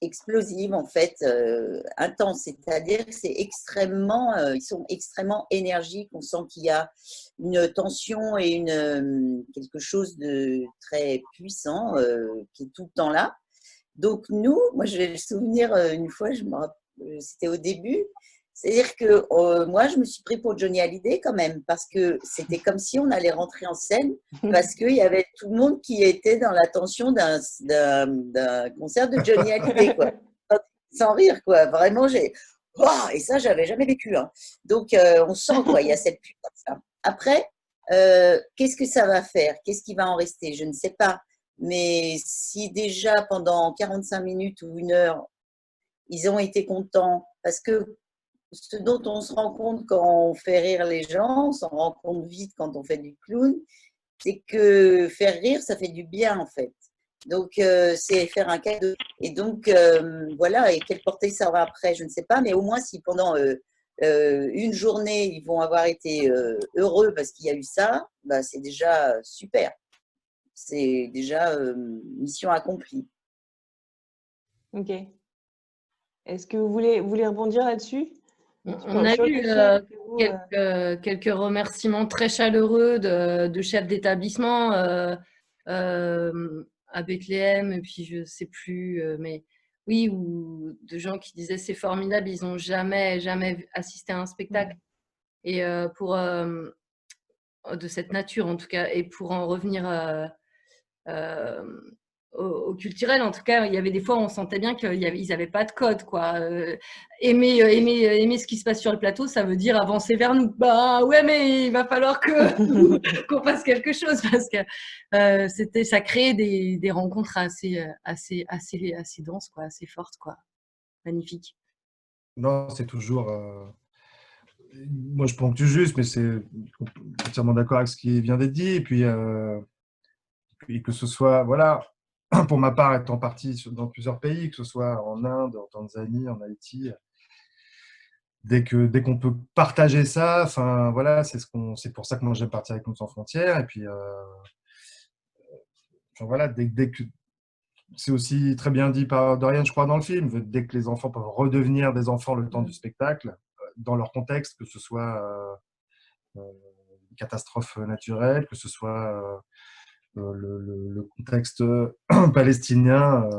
explosive en fait, intense. C'est-à-dire que ils sont extrêmement énergiques. On sent qu'il y a une tension et quelque chose de très puissant qui est tout le temps là. Donc moi j'ai le souvenir une fois, c'était au début. C'est-à-dire que moi, je me suis pris pour Johnny Hallyday quand même, parce que c'était comme si on allait rentrer en scène, parce qu'il y avait tout le monde qui était dans l'attention d'un concert de Johnny Hallyday, quoi. Sans rire, quoi. Vraiment, et ça, j'avais jamais vécu. Hein. Donc, on sent, quoi, il y a cette puissance. Après, qu'est-ce que ça va faire? Qu'est-ce qui va en rester? Je ne sais pas. Mais si déjà, pendant 45 minutes ou 1 heure, ils ont été contents, parce que ce dont on se rend compte quand on fait rire les gens, on s'en rend compte vite quand on fait du clown, c'est que faire rire, ça fait du bien en fait. Donc, c'est faire un cadeau. Et donc, voilà, et quelle portée ça aura après, je ne sais pas, mais au moins si pendant une journée, ils vont avoir été heureux parce qu'il y a eu ça, bah, c'est déjà super. C'est déjà mission accomplie. Ok. Est-ce que vous voulez rebondir là-dessus? On a eu quelques remerciements très chaleureux de chefs d'établissement à Bethléem, et puis je ne sais plus, mais oui, ou de gens qui disaient c'est formidable, ils n'ont jamais assisté à un spectacle. Et de cette nature en tout cas, et pour en revenir au culturel, en tout cas, il y avait des fois où on sentait bien qu'ils n'avaient pas de code, quoi. Aimer ce qui se passe sur le plateau, ça veut dire avancer vers nous. Bah ouais, mais il va falloir qu'on fasse quelque chose, parce que ça créait des rencontres assez denses, quoi, assez fortes, quoi. Magnifique. Non, c'est toujours. Moi, je ponctue juste, mais c'est entièrement d'accord avec ce qui vient d'être dit. Et puis que ce soit, voilà, pour ma part, étant parti dans plusieurs pays, que ce soit en Inde, en Tanzanie, en Haïti, dès qu'on peut partager ça, enfin voilà, c'est pour ça que moi j'aime partir avec Nous sans frontières. Et puis enfin, voilà, dès que c'est aussi très bien dit par Dorian, je crois, dans le film, dès que les enfants peuvent redevenir des enfants le temps du spectacle, dans leur contexte, que ce soit une catastrophe naturelle, que ce soit le contexte palestinien.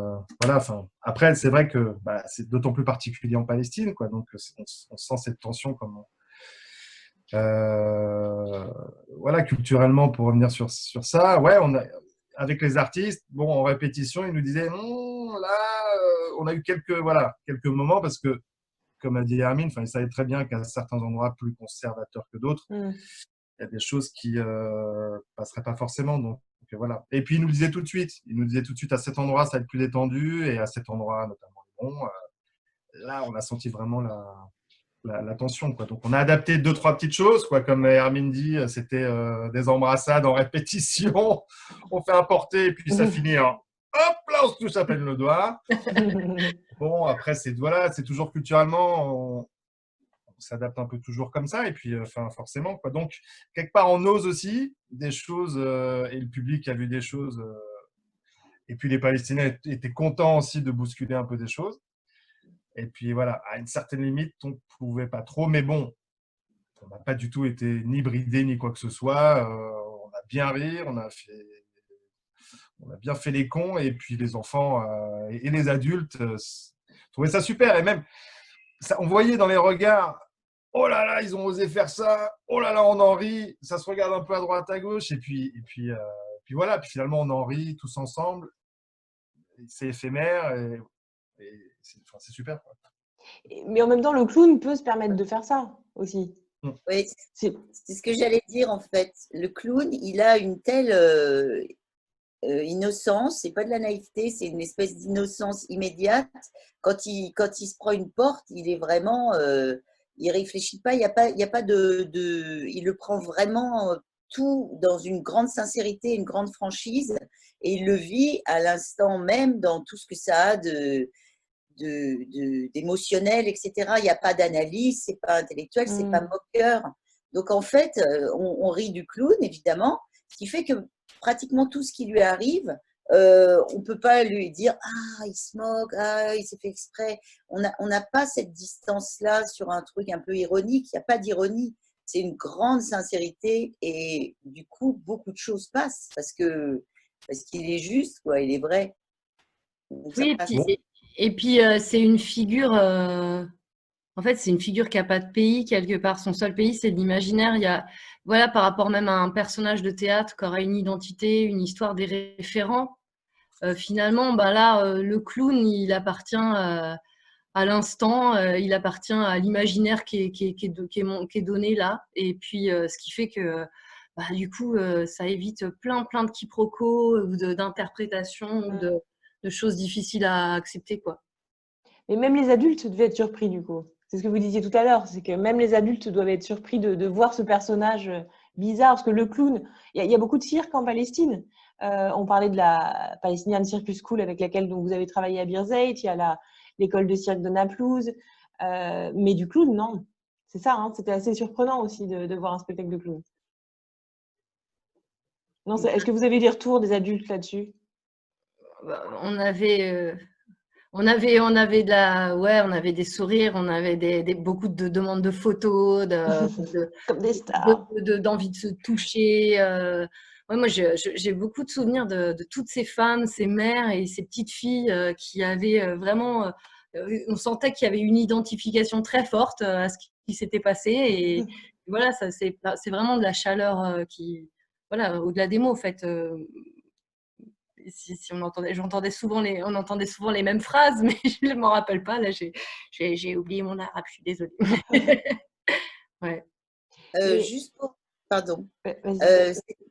Voilà, enfin, après, c'est vrai que c'est d'autant plus particulier en Palestine, quoi, donc on sent cette tension comme voilà, culturellement, pour revenir sur ça, ouais, avec les artistes, bon, en répétition, ils nous disaient là, on a eu quelques moments, parce que, comme a dit Hermine, ils savaient très bien qu'à certains endroits plus conservateurs que d'autres, il y a des choses qui passeraient pas forcément. Donc voilà. Et puis, ils nous disaient tout de suite à cet endroit, ça va être plus détendu, et à cet endroit, notamment, là, on a senti vraiment la tension, quoi. Donc, on a adapté 2-3 petites choses, quoi. Comme Hermine dit, c'était des embrassades en répétition. On fait un porté, et puis ça finit en hop, là, on se touche à peine le doigt. Bon, après, c'est toujours culturellement, on s'adapte un peu toujours comme ça, et puis, forcément, quoi. Donc, quelque part, on ose aussi des choses, et le public a vu des choses. Et puis, les Palestiniens étaient contents aussi de bousculer un peu des choses. Et puis voilà, à une certaine limite, on ne pouvait pas trop, mais bon, on n'a pas du tout été ni bridé ni quoi que ce soit. On a bien ri, on a bien fait les cons, et puis les enfants et les adultes trouvaient ça super. Et même, ça, on voyait dans les regards, oh là là, ils ont osé faire ça, oh là là, on en rit, ça se regarde un peu à droite, à gauche, et puis voilà, puis finalement, on en rit tous ensemble. C'est éphémère, et c'est super, quoi. Mais en même temps, le clown peut se permettre de faire ça aussi. Oui, c'est ce que j'allais dire, en fait. Le clown, il a une telle innocence, c'est pas de la naïveté, c'est une espèce d'innocence immédiate. Quand il se prend une porte, il est vraiment, il réfléchit pas, il y a pas il le prend vraiment tout dans une grande sincérité, une grande franchise, et il le vit à l'instant même dans tout ce que ça a d'émotionnel, etc. Il n'y a pas d'analyse, c'est pas intellectuel, c'est pas moqueur. Donc en fait, on rit du clown, évidemment, ce qui fait que pratiquement tout ce qui lui arrive, on ne peut pas lui dire « Ah, il se moque, ah, il s'est fait exprès ». On n'a pas cette distance-là sur un truc un peu ironique, il n'y a pas d'ironie. C'est une grande sincérité, et du coup, beaucoup de choses passent parce qu'il est juste, quoi, il est vrai. Oui, et puis c'est une figure, en fait, c'est une figure qui n'a pas de pays quelque part. Son seul pays, c'est l'imaginaire. Il y a, voilà, par rapport même à un personnage de théâtre qui aura une identité, une histoire, des référents. Finalement, là, le clown, il appartient à l'instant, il appartient à l'imaginaire qui est donné là. Et puis, ce qui fait que, du coup, ça évite plein de quiproquos, d'interprétations, de choses difficiles à accepter, quoi. Mais même les adultes devaient être surpris, du coup. C'est ce que vous disiez tout à l'heure, c'est que même les adultes doivent être surpris de voir ce personnage bizarre, parce que le clown, il y a beaucoup de cirques en Palestine. On parlait de la Palestinian Circus School avec laquelle donc, vous avez travaillé à Birzeit, il y a l'école de cirque de Naplouse, mais du clown, non. C'est ça, hein, c'était assez surprenant aussi de voir un spectacle de clown. Non, est-ce que vous avez des retours des adultes là-dessus? On avait on avait des sourires, on avait beaucoup de demandes de photos, Comme des stars. d'envie de se toucher. Ouais, moi, j'ai beaucoup de souvenirs de toutes ces femmes, ces mères et ces petites filles qui avaient vraiment. On sentait qu'il y avait une identification très forte à ce qui s'était passé. Et voilà, c'est vraiment de la chaleur voilà, au-delà des mots, en fait. Si on entendait souvent les mêmes phrases, mais je ne m'en rappelle pas. Là, j'ai oublié mon arabe, je suis désolée. Ouais. Juste pour, pardon,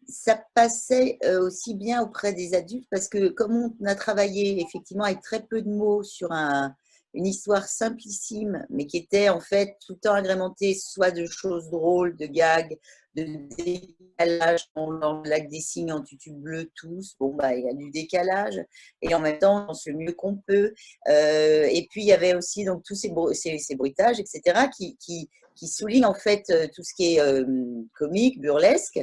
ça passait aussi bien auprès des adultes parce que comme on a travaillé effectivement avec très peu de mots sur une histoire simplissime, mais qui était en fait tout le temps agrémentée soit de choses drôles, de gags, de décalage. Dans le lac des Cygnes en tutu bleu tous, bon bah il y a du décalage et en même temps on pense le mieux qu'on peut. Et puis il y avait aussi donc tous ces bruitages, etc. qui soulignent en fait tout ce qui est comique, burlesque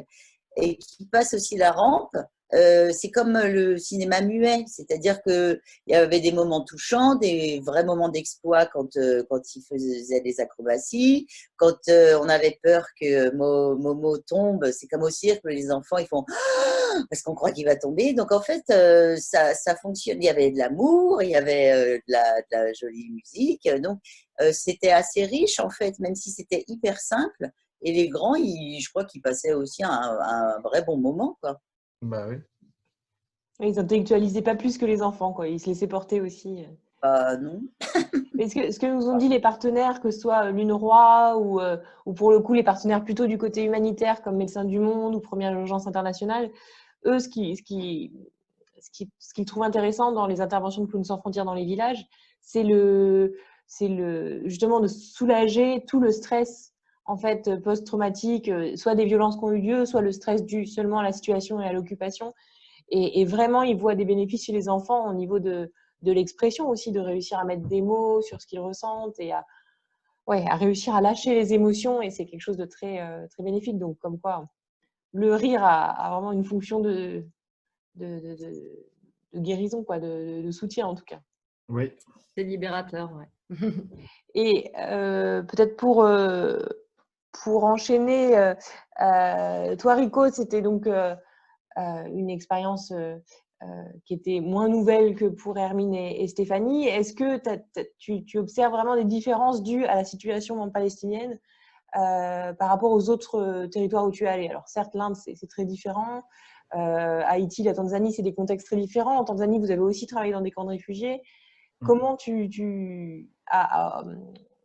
et qui passe aussi la rampe. C'est comme le cinéma muet, c'est-à-dire qu'il y avait des moments touchants, des vrais moments d'exploit quand ils faisaient des acrobaties, quand on avait peur que Momo tombe, c'est comme au cirque, les enfants ils font parce qu'on croit qu'il va tomber. Donc en fait, ça fonctionne. Il y avait de l'amour, il y avait de la jolie musique, donc c'était assez riche en fait, même si c'était hyper simple. Et les grands, je crois qu'ils passaient aussi un vrai bon moment, quoi. Bah oui. Ils intellectualisaient pas plus que les enfants, quoi. Ils se laissaient porter aussi. Non. Ce que nous ont dit les partenaires, que ce soit l'UNRWA ou pour le coup les partenaires plutôt du côté humanitaire comme Médecins du Monde ou Première Urgence Internationale, eux, ce qu'ils trouvent intéressant dans les interventions de Clowns sans frontières dans les villages, c'est justement de soulager tout le stress en fait post-traumatique, soit des violences qui ont eu lieu, soit le stress dû seulement à la situation et à l'occupation. Et vraiment, ils voient des bénéfices chez les enfants au niveau de l'expression aussi, de réussir à mettre des mots sur ce qu'ils ressentent et à réussir à lâcher les émotions. Et c'est quelque chose de très, très bénéfique. Donc, comme quoi, le rire a vraiment une fonction de guérison, quoi, de soutien en tout cas. Oui. C'est libérateur, ouais. Et peut-être pour enchaîner, toi, Rico, c'était donc une expérience qui était moins nouvelle que pour Hermine et Stéphanie. Est-ce que tu observes vraiment des différences dues à la situation palestinienne par rapport aux autres territoires où tu es allé? Alors certes, l'Inde, c'est très différent. Haïti, la Tanzanie, c'est des contextes très différents. En Tanzanie, vous avez aussi travaillé dans des camps de réfugiés. Comment on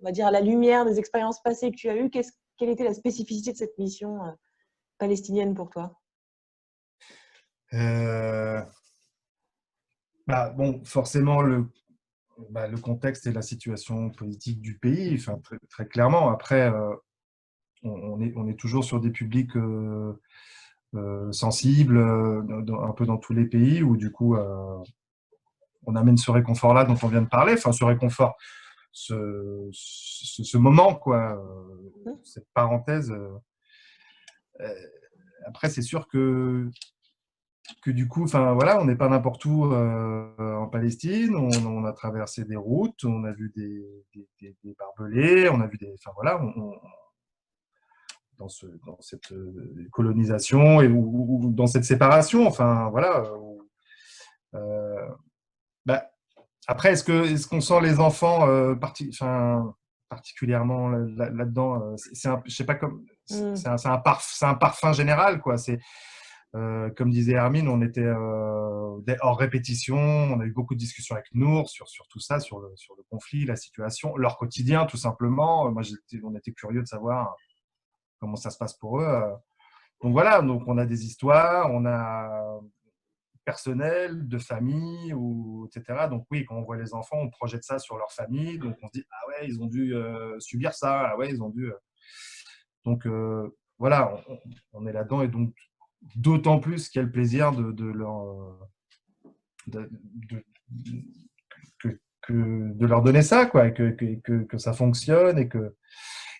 va dire à la lumière des expériences passées que tu as eues, quelle était la spécificité de cette mission palestinienne pour toi? Bon, forcément, le contexte et la situation politique du pays, enfin, très, très clairement. Après, on est toujours sur des publics sensibles, un peu dans tous les pays, où du coup, on amène ce réconfort-là dont on vient de parler, enfin, ce réconfort, ce moment, quoi, cette parenthèse. Après, c'est sûr que du coup, enfin voilà, on n'est pas n'importe où en Palestine. On a traversé des routes, on a vu des barbelés, on a vu enfin voilà, dans cette colonisation ou dans cette séparation. Enfin voilà. Après, est-ce qu'on sent les enfants particulièrement là-dedans? Je sais pas comme. C'est un parfum général, quoi. C'est comme disait Hermine, on était hors répétition, on a eu beaucoup de discussions avec Nour sur tout ça, sur le conflit, la situation, leur quotidien tout simplement. On était curieux de savoir comment ça se passe pour eux. Donc voilà, donc on a des histoires, on a personnel, de famille, etc. Donc oui, quand on voit les enfants, on projette ça sur leur famille, donc on se dit, ah ouais, ils ont dû subir ça, ah ouais, ils ont dû… Donc voilà, on est là-dedans et donc d'autant plus qu'il y a le plaisir de leur donner ça, quoi, que ça fonctionne et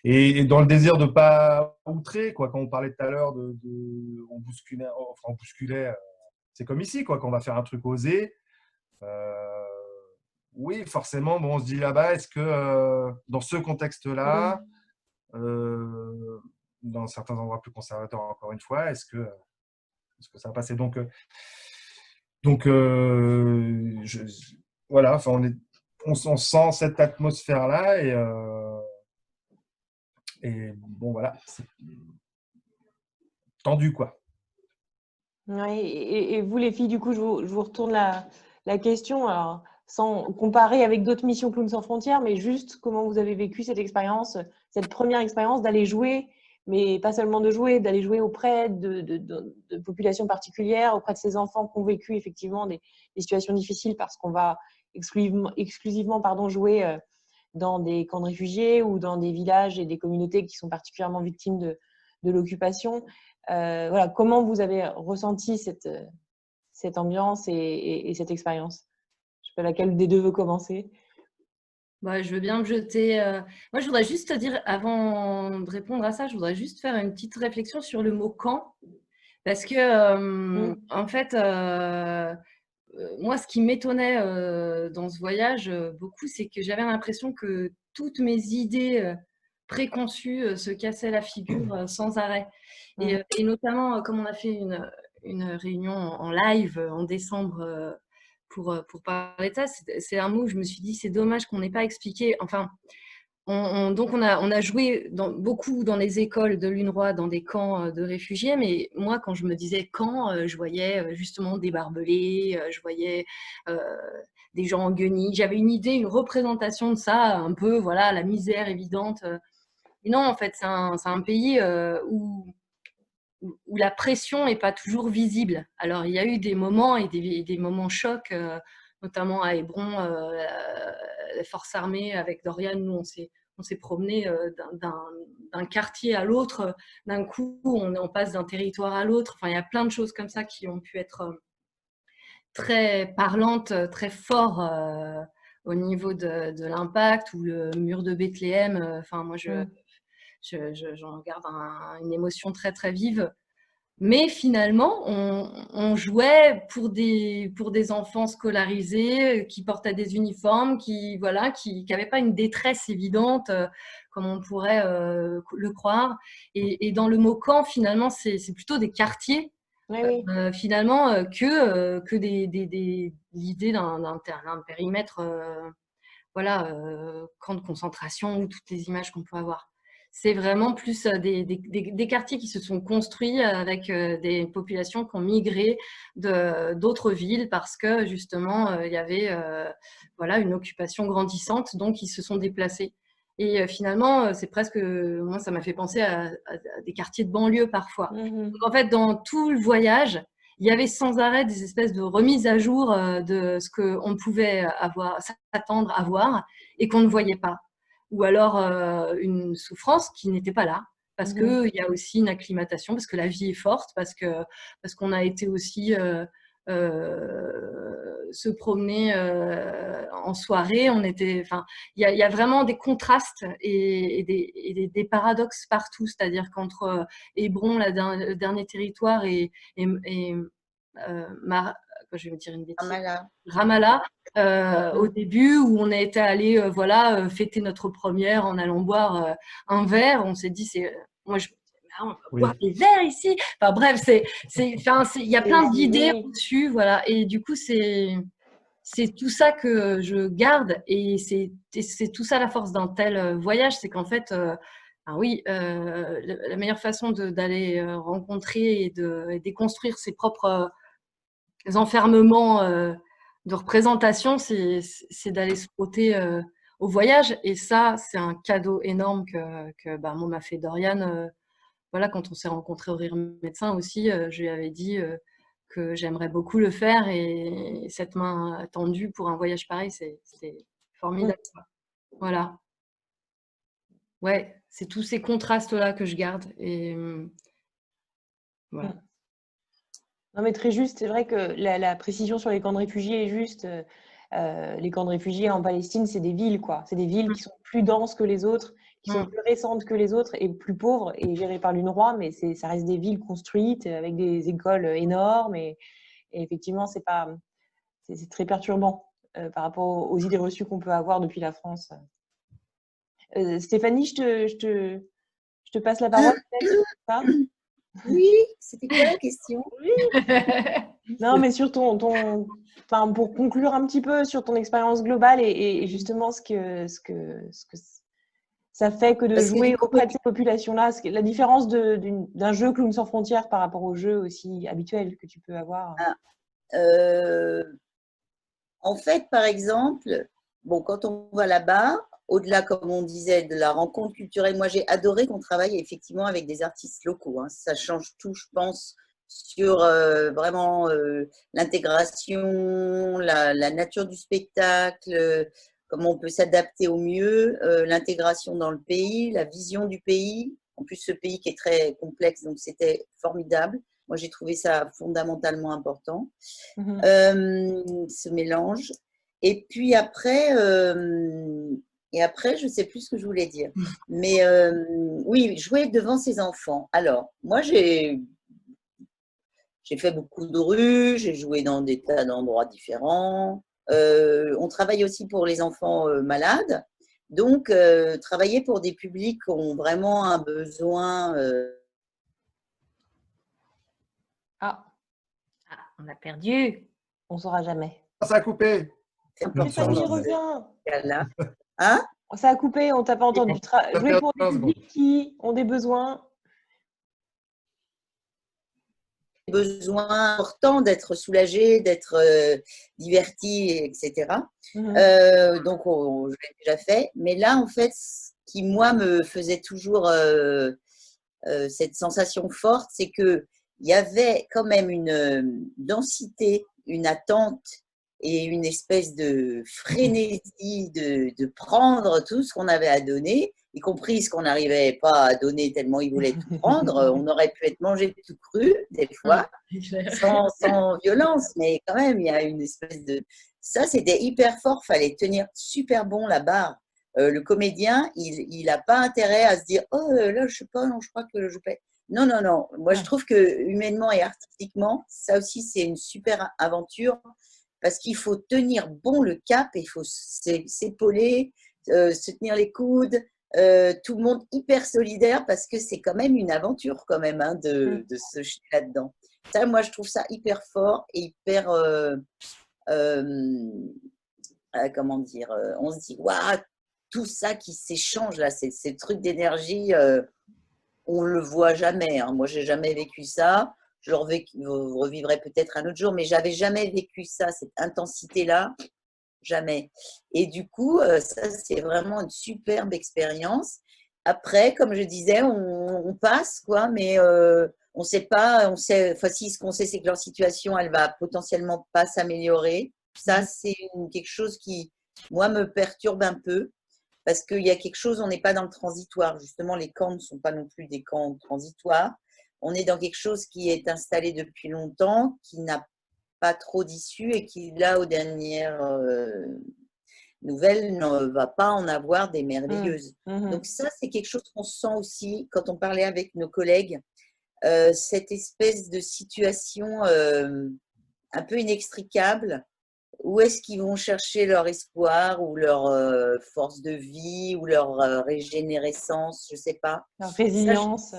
Et dans le désir de ne pas outrer, quoi, quand on parlait tout à l'heure on bousculait, c'est comme ici, quoi, quand on va faire un truc osé. Oui, forcément, bon, on se dit là-bas, est-ce que dans ce contexte-là, dans certains endroits plus conservateurs, encore une fois, est-ce que ça va passer? Voilà, enfin, on sent cette atmosphère-là et bon, voilà, c'est tendu, quoi. Ouais, et vous, les filles, du coup, je vous retourne la question, alors, sans comparer avec d'autres missions Clowns sans frontières, mais juste comment vous avez vécu cette expérience, cette première expérience d'aller jouer, mais pas seulement de jouer, d'aller jouer auprès de populations particulières, auprès de ces enfants qui ont vécu effectivement des situations difficiles parce qu'on va exclusivement jouer dans des camps de réfugiés ou dans des villages et des communautés qui sont particulièrement victimes de l'occupation. Voilà, comment vous avez ressenti cette ambiance et cette expérience? Je ne sais pas laquelle des deux veut commencer. Bah, je veux bien me jeter. Moi, je voudrais juste te dire, avant de répondre à ça, je voudrais juste faire une petite réflexion sur le mot camp. Parce que, en fait, moi, ce qui m'étonnait dans ce voyage beaucoup, c'est que j'avais l'impression que toutes mes idées préconçues se cassaient la figure sans arrêt. Et notamment, comme on a fait une réunion en live en décembre pour parler de ça, c'est un mot où je me suis dit, c'est dommage qu'on n'ait pas expliqué. Enfin, donc on a joué beaucoup dans les écoles de l'UNRWA, dans des camps de réfugiés, mais moi, quand je me disais camp, je voyais justement des barbelés, je voyais des gens en guenilles. J'avais une idée, une représentation de ça, un peu, voilà, la misère évidente. Mais non, en fait, c'est un pays où la pression n'est pas toujours visible. Alors, il y a eu des moments et des moments chocs, notamment à Hébron, la force armée avec Dorian, nous, on s'est promené d'un quartier à l'autre. D'un coup, on passe d'un territoire à l'autre. Enfin, il y a plein de choses comme ça qui ont pu être très parlantes, très fort au niveau de l'impact, ou le mur de Bethléem. Enfin, moi, j'en garde une émotion très, très vive. Mais finalement, on jouait pour des enfants scolarisés qui portaient des uniformes, qui n'avaient pas une détresse évidente, comme on pourrait le croire. Et dans le mot camp, finalement, c'est plutôt des quartiers, finalement, que l'idée d'un périmètre, camp de concentration, ou toutes les images qu'on peut avoir. C'est vraiment plus des quartiers qui se sont construits avec des populations qui ont migré d'autres villes parce que justement il y avait une occupation grandissante, donc ils se sont déplacés. Et finalement, c'est presque, moi ça m'a fait penser à des quartiers de banlieue parfois. Donc en fait, dans tout le voyage, il y avait sans arrêt des espèces de remises à jour de ce qu'on pouvait s'attendre à voir et qu'on ne voyait pas. Ou alors une souffrance qui n'était pas là, parce qu'il y a aussi une acclimatation, parce que la vie est forte, parce qu'on a été aussi se promener en soirée. Il y a vraiment des contrastes et des paradoxes partout, c'est-à-dire qu'entre Hébron, le dernier territoire, et je vais me dire une bêtise. Ramallah, au début, où on était allé fêter notre première en allant boire un verre. On s'est dit, on va boire des verres ici. Enfin bref, il y a plein d'idées au-dessus, voilà. Et du coup, c'est tout ça que je garde, et c'est tout ça la force d'un tel voyage, c'est qu'en fait, la meilleure façon d'aller rencontrer et de déconstruire ses propres enfermements de représentation, c'est d'aller se frotter au voyage. Et ça, c'est un cadeau énorme que moi m'a fait Dorian. Quand on s'est rencontrés au Rire Médecin aussi, je lui avais dit que j'aimerais beaucoup le faire, et cette main tendue pour un voyage pareil, c'était formidable. Voilà. Ouais, c'est tous ces contrastes-là que je garde. Et voilà. Non, mais très juste. C'est vrai que la précision sur les camps de réfugiés est juste. Les camps de réfugiés en Palestine, c'est des villes, quoi. C'est des villes qui sont plus denses que les autres, qui sont plus récentes que les autres et plus pauvres et gérées par l'UNRWA, mais ça reste des villes construites avec des écoles énormes et effectivement, c'est très perturbant par rapport aux idées reçues qu'on peut avoir depuis la France. Stéphanie, je te passe la parole. Ça oui, c'était quoi la question? Non, mais sur enfin, pour conclure un petit peu sur ton expérience globale et justement ce que ça fait que de jouer auprès de ces populations-là, la différence d'un jeu Clowns sans frontières par rapport aux jeux aussi habituels que tu peux avoir. En fait, par exemple, bon, quand on va là-bas, au-delà, comme on disait, de la rencontre culturelle, moi j'ai adoré qu'on travaille effectivement avec des artistes locaux. Hein. Ça change tout, je pense, sur vraiment l'intégration, la nature du spectacle, comment on peut s'adapter au mieux, l'intégration dans le pays, la vision du pays. En plus, ce pays qui est très complexe, donc c'était formidable. Moi, j'ai trouvé ça fondamentalement important, ce mélange. Et puis après, je ne sais plus ce que je voulais dire. Mais oui, jouer devant ses enfants. Alors, moi, j'ai fait beaucoup de rues, j'ai joué dans des tas d'endroits différents. On travaille aussi pour les enfants malades. Donc, travailler pour des publics qui ont vraiment un besoin. On a perdu. On ne saura jamais. Ça a coupé. Stéphanie, reviens. Hein? Ça a coupé, on t'a pas entendu. Jouer pour des publics qui ont des besoins. Besoin important d'être soulagé, d'être diverti, etc. Donc, je l'ai déjà fait. Mais là, en fait, ce qui, moi, me faisait toujours cette sensation forte, c'est qu'il y avait quand même une densité, une attente et une espèce de frénésie de prendre tout ce qu'on avait à donner, y compris ce qu'on n'arrivait pas à donner tellement ils voulaient tout prendre. On aurait pu être mangé tout cru, des fois, sans violence, mais quand même, il y a une espèce de… Ça, c'était hyper fort, il fallait tenir super bon la barre. Le comédien, il n'a pas intérêt à se dire « Oh, là, je sais pas, non, je crois que je paie. » Non, non, non. Moi, je trouve que humainement et artistiquement, ça aussi, c'est une super aventure parce qu'il faut tenir bon le cap et il faut s'épauler, se tenir les coudes, tout le monde hyper solidaire parce que c'est quand même une aventure quand même hein, de se jeter là-dedans. Ça, moi, je trouve ça hyper fort et hyper… comment dire on se dit, waouh, tout ça qui s'échange là, ces trucs d'énergie, on ne le voit jamais. Hein. Moi, je n'ai jamais vécu ça. Je le revivrai peut-être un autre jour, mais je n'avais jamais vécu ça, cette intensité-là. Jamais. Et du coup, ça, c'est vraiment une superbe expérience. Après, comme je disais, on passe, quoi, mais on ne sait pas, enfin, si ce qu'on sait, c'est que leur situation, elle va potentiellement pas s'améliorer. Ça, c'est quelque chose qui, moi, me perturbe un peu. Parce qu'il y a quelque chose, on n'est pas dans le transitoire. Justement, les camps ne sont pas non plus des camps transitoires. On est dans quelque chose qui est installé depuis longtemps, qui n'a pas trop d'issue et qui, là, aux dernières nouvelles, ne va pas en avoir des merveilleuses. Donc ça, c'est quelque chose qu'on sent aussi quand on parlait avec nos collègues, cette espèce de situation un peu inextricable. Où est-ce qu'ils vont chercher leur espoir ou leur force de vie ou leur régénérescence, je ne sais pas. Leur résilience.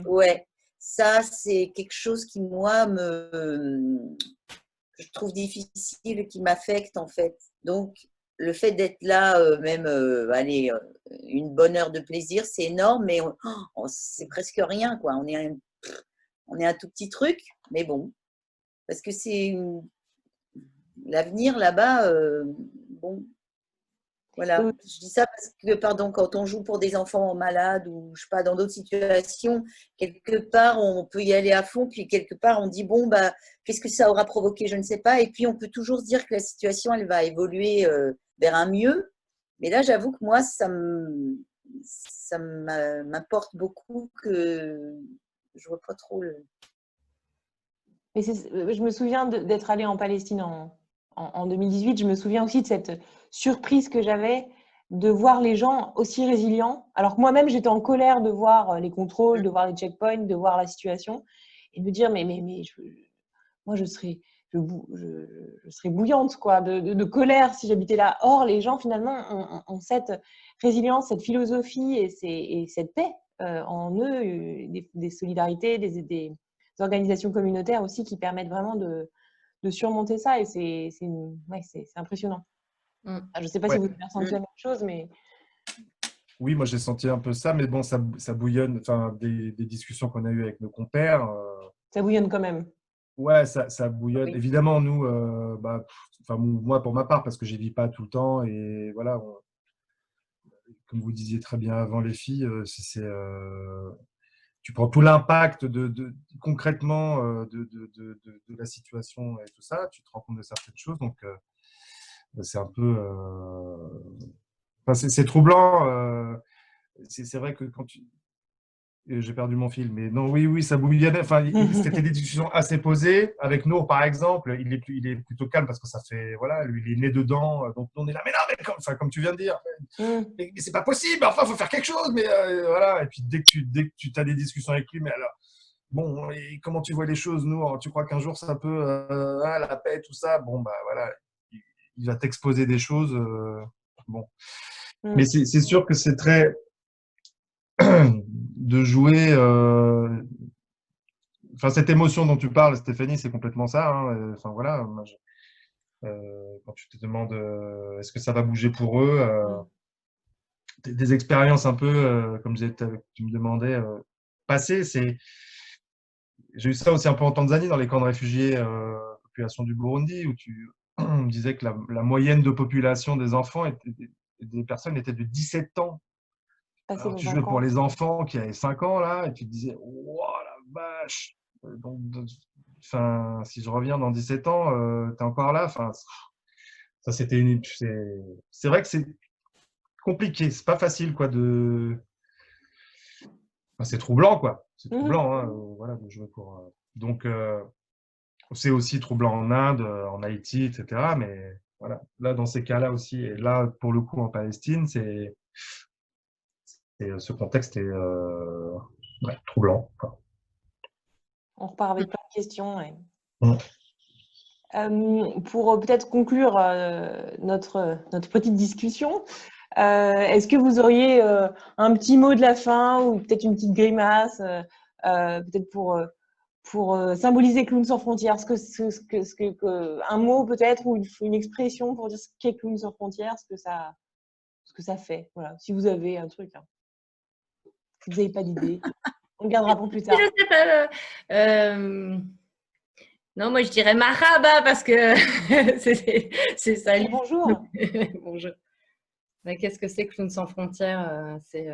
Ouais, ça c'est quelque chose qui, moi, je trouve difficile et qui m'affecte en fait. Donc, le fait d'être là, même, allez, une bonne heure de plaisir, c'est énorme, mais c'est presque rien, quoi. On est un tout petit truc, mais bon, parce que c'est… L'avenir là-bas, bon, voilà. Je dis ça parce que, pardon, quand on joue pour des enfants malades ou je sais pas, dans d'autres situations, quelque part on peut y aller à fond, puis quelque part on dit bon bah qu'est-ce que ça aura provoqué, je ne sais pas, et puis on peut toujours se dire que la situation elle va évoluer vers un mieux. Mais là, j'avoue que moi ça m'importe beaucoup que je vois pas trop le… Mais je me souviens d'être allée en Palestine en 2018. Je me souviens aussi de cette surprise que j'avais de voir les gens aussi résilients. Alors que moi-même, j'étais en colère de voir les contrôles, de voir les checkpoints, de voir la situation et de me dire, moi, je serais bouillante quoi, de colère si j'habitais là. Or, les gens, finalement, ont cette résilience, cette philosophie et cette paix en eux, des solidarités, des organisations communautaires aussi qui permettent vraiment de surmonter ça. Et c'est impressionnant. Je ne sais pas si vous avez ressenti la même chose, mais… Oui, moi j'ai senti un peu ça, mais bon, ça bouillonne, enfin, des discussions qu'on a eues avec nos compères. Ça bouillonne quand même. Ouais, ça bouillonne. Oui. Évidemment, nous, moi pour ma part, parce que je n'y vis pas tout le temps, et voilà, comme vous disiez très bien avant les filles, tu prends tout l'impact concrètement de la situation et tout ça, tu te rends compte de certaines choses, donc c'est un peu… c'est troublant. C'est vrai que quand j'ai perdu mon fil, mais non, oui, ça bouillonnait. Enfin, c'était des discussions assez posées. Avec Nour, par exemple, il est plutôt calme parce que ça fait, voilà, lui, il est né dedans. Donc, on est là, mais non, mais comme tu viens de dire, mais c'est pas possible. Enfin, il faut faire quelque chose. Mais voilà. Et puis, dès que tu as des discussions avec lui, mais alors, bon, et comment tu vois les choses, Nour? Tu crois qu'un jour, ça peut, la paix, tout ça? Bon, bah voilà, il va t'exposer des choses. Bon. Mais c'est sûr que c'est très… de jouer… Enfin, cette émotion dont tu parles, Stéphanie, c'est complètement ça. Hein. Enfin, voilà. Quand tu te demandes est-ce que ça va bouger pour eux, des expériences un peu, comme tu me demandais, passées. J'ai eu ça aussi un peu en Tanzanie, dans les camps de réfugiés, population du Burundi, où on me disait que la moyenne de population des enfants, des personnes était de 17 ans. Alors, tu jouais pour les enfants qui avaient 5 ans, là, et tu te disais, oh la vache! Donc, si je reviens dans 17 ans, tu es encore là. Ça, c'était c'est vrai que c'est compliqué, c'est pas facile, quoi, c'est troublant, quoi. C'est troublant, hein, voilà, de jouer pour… Donc, c'est aussi troublant en Inde, en Haïti, etc. Mais voilà, là, dans ces cas-là aussi, et là, pour le coup, en Palestine, ce contexte est troublant. On repart avec plein de questions. Pour peut-être conclure notre petite discussion, est-ce que vous auriez un petit mot de la fin ou peut-être une petite grimace, peut-être pour symboliser Clowns sans frontières, un mot peut-être ou une expression pour dire ce qu'est Clowns sans frontières, ce que ça fait. Voilà. Si vous avez un truc. Hein. Si vous n'avez pas d'idée, on le gardera pour plus tard. Je sais pas. Non, moi je dirais marhaba parce que c'est ça. Bonjour. Bonjour. Mais qu'est-ce que c'est Clowns sans frontières? C'est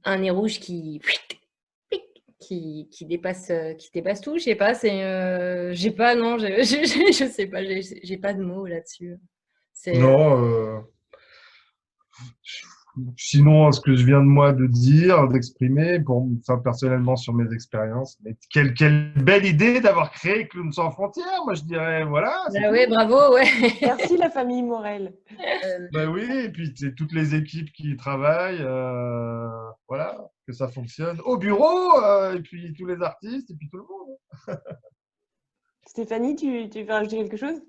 un nez rouge qui dépasse tout. Je sais pas. J'ai pas, non, je sais pas. J'ai pas de mots là-dessus. Non. Sinon, ce que je viens de dire, d'exprimer, personnellement sur mes expériences, mais quelle belle idée d'avoir créé Clowns sans frontières. Moi, je dirais, voilà. Oui, bravo, ouais. Merci la famille Morel. Oui, et puis toutes les équipes qui y travaillent, voilà, que ça fonctionne au bureau, et puis tous les artistes, et puis tout le monde. Stéphanie, tu veux rajouter quelque chose?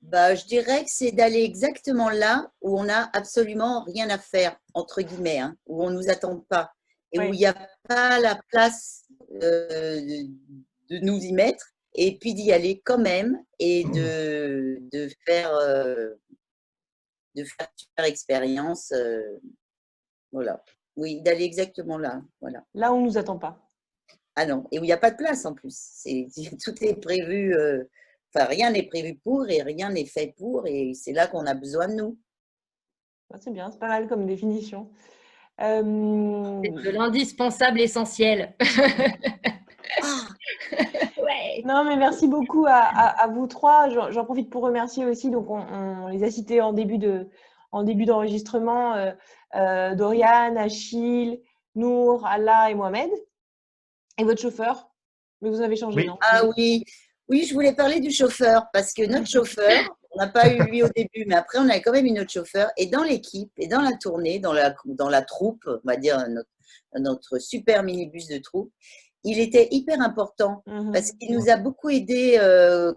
Je dirais que c'est d'aller exactement là où on n'a absolument rien à faire, entre guillemets, hein, où on ne nous attend pas et où il n'y a pas la place de nous y mettre et puis d'y aller quand même et de faire une super expérience. Voilà. Oui, d'aller exactement là. Voilà. Là où on ne nous attend pas. Ah non, et où il n'y a pas de place en plus. Tout est prévu. Enfin, rien n'est prévu pour et rien n'est fait pour, et c'est là qu'on a besoin de nous. C'est bien, c'est pas mal comme définition. C'est de l'indispensable essentiel. Ouais. Non, mais merci beaucoup à vous trois. J'en profite pour remercier aussi. Donc, on les a cités en début d'enregistrement. Dorian, Achille, Nour, Allah et Mohamed. Et votre chauffeur. Mais vous avez changé, non? Ah oui. Oui, je voulais parler du chauffeur parce que notre chauffeur, n'a pas eu lui au début, mais après, on avait quand même une autre chauffeur. Et dans l'équipe, et dans la tournée, dans la troupe, on va dire notre super minibus de troupe, il était hyper important parce qu'il nous a beaucoup aidé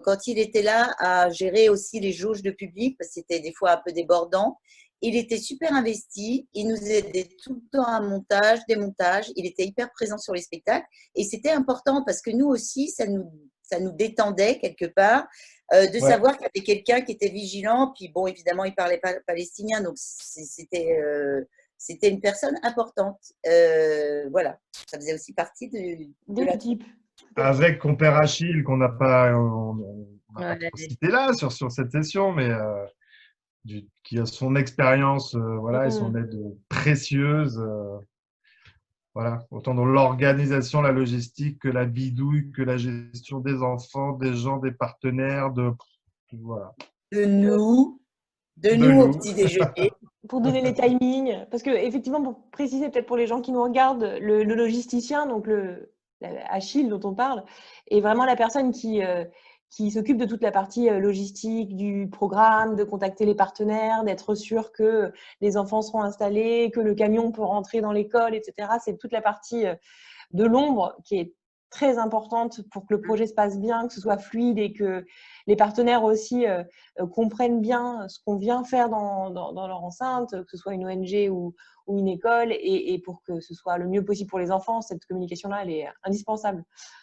quand il était là à gérer aussi les jauges de public parce que c'était des fois un peu débordant. Il était super investi, il nous aidait tout le temps à montage, démontage, il était hyper présent sur les spectacles et c'était important parce que nous aussi, ça nous détendait quelque part de savoir qu'il y avait quelqu'un qui était vigilant. Puis bon, évidemment, il parlait pas palestinien, donc c'était une personne importante. Voilà, ça faisait aussi partie de la type. Avec compère Achille, qu'on n'a pas, on n'a pas cité là sur cette session, mais qui a son expérience voilà, et son aide précieuse. Voilà, autant dans l'organisation, la logistique, que la bidouille, que la gestion des enfants, des gens, des partenaires, voilà. De nous au petit déjeuner. Pour donner les timings, parce que effectivement, pour préciser peut-être pour les gens qui nous regardent, le logisticien, donc Achille dont on parle, est vraiment la personne qui s'occupe de toute la partie logistique du programme, de contacter les partenaires, d'être sûr que les enfants seront installés, que le camion peut rentrer dans l'école, etc. C'est toute la partie de l'ombre qui est très importante pour que le projet se passe bien, que ce soit fluide et que les partenaires aussi comprennent bien ce qu'on vient faire dans leur enceinte, que ce soit une ONG ou une école, et pour que ce soit le mieux possible pour les enfants. Cette communication-là, elle est indispensable.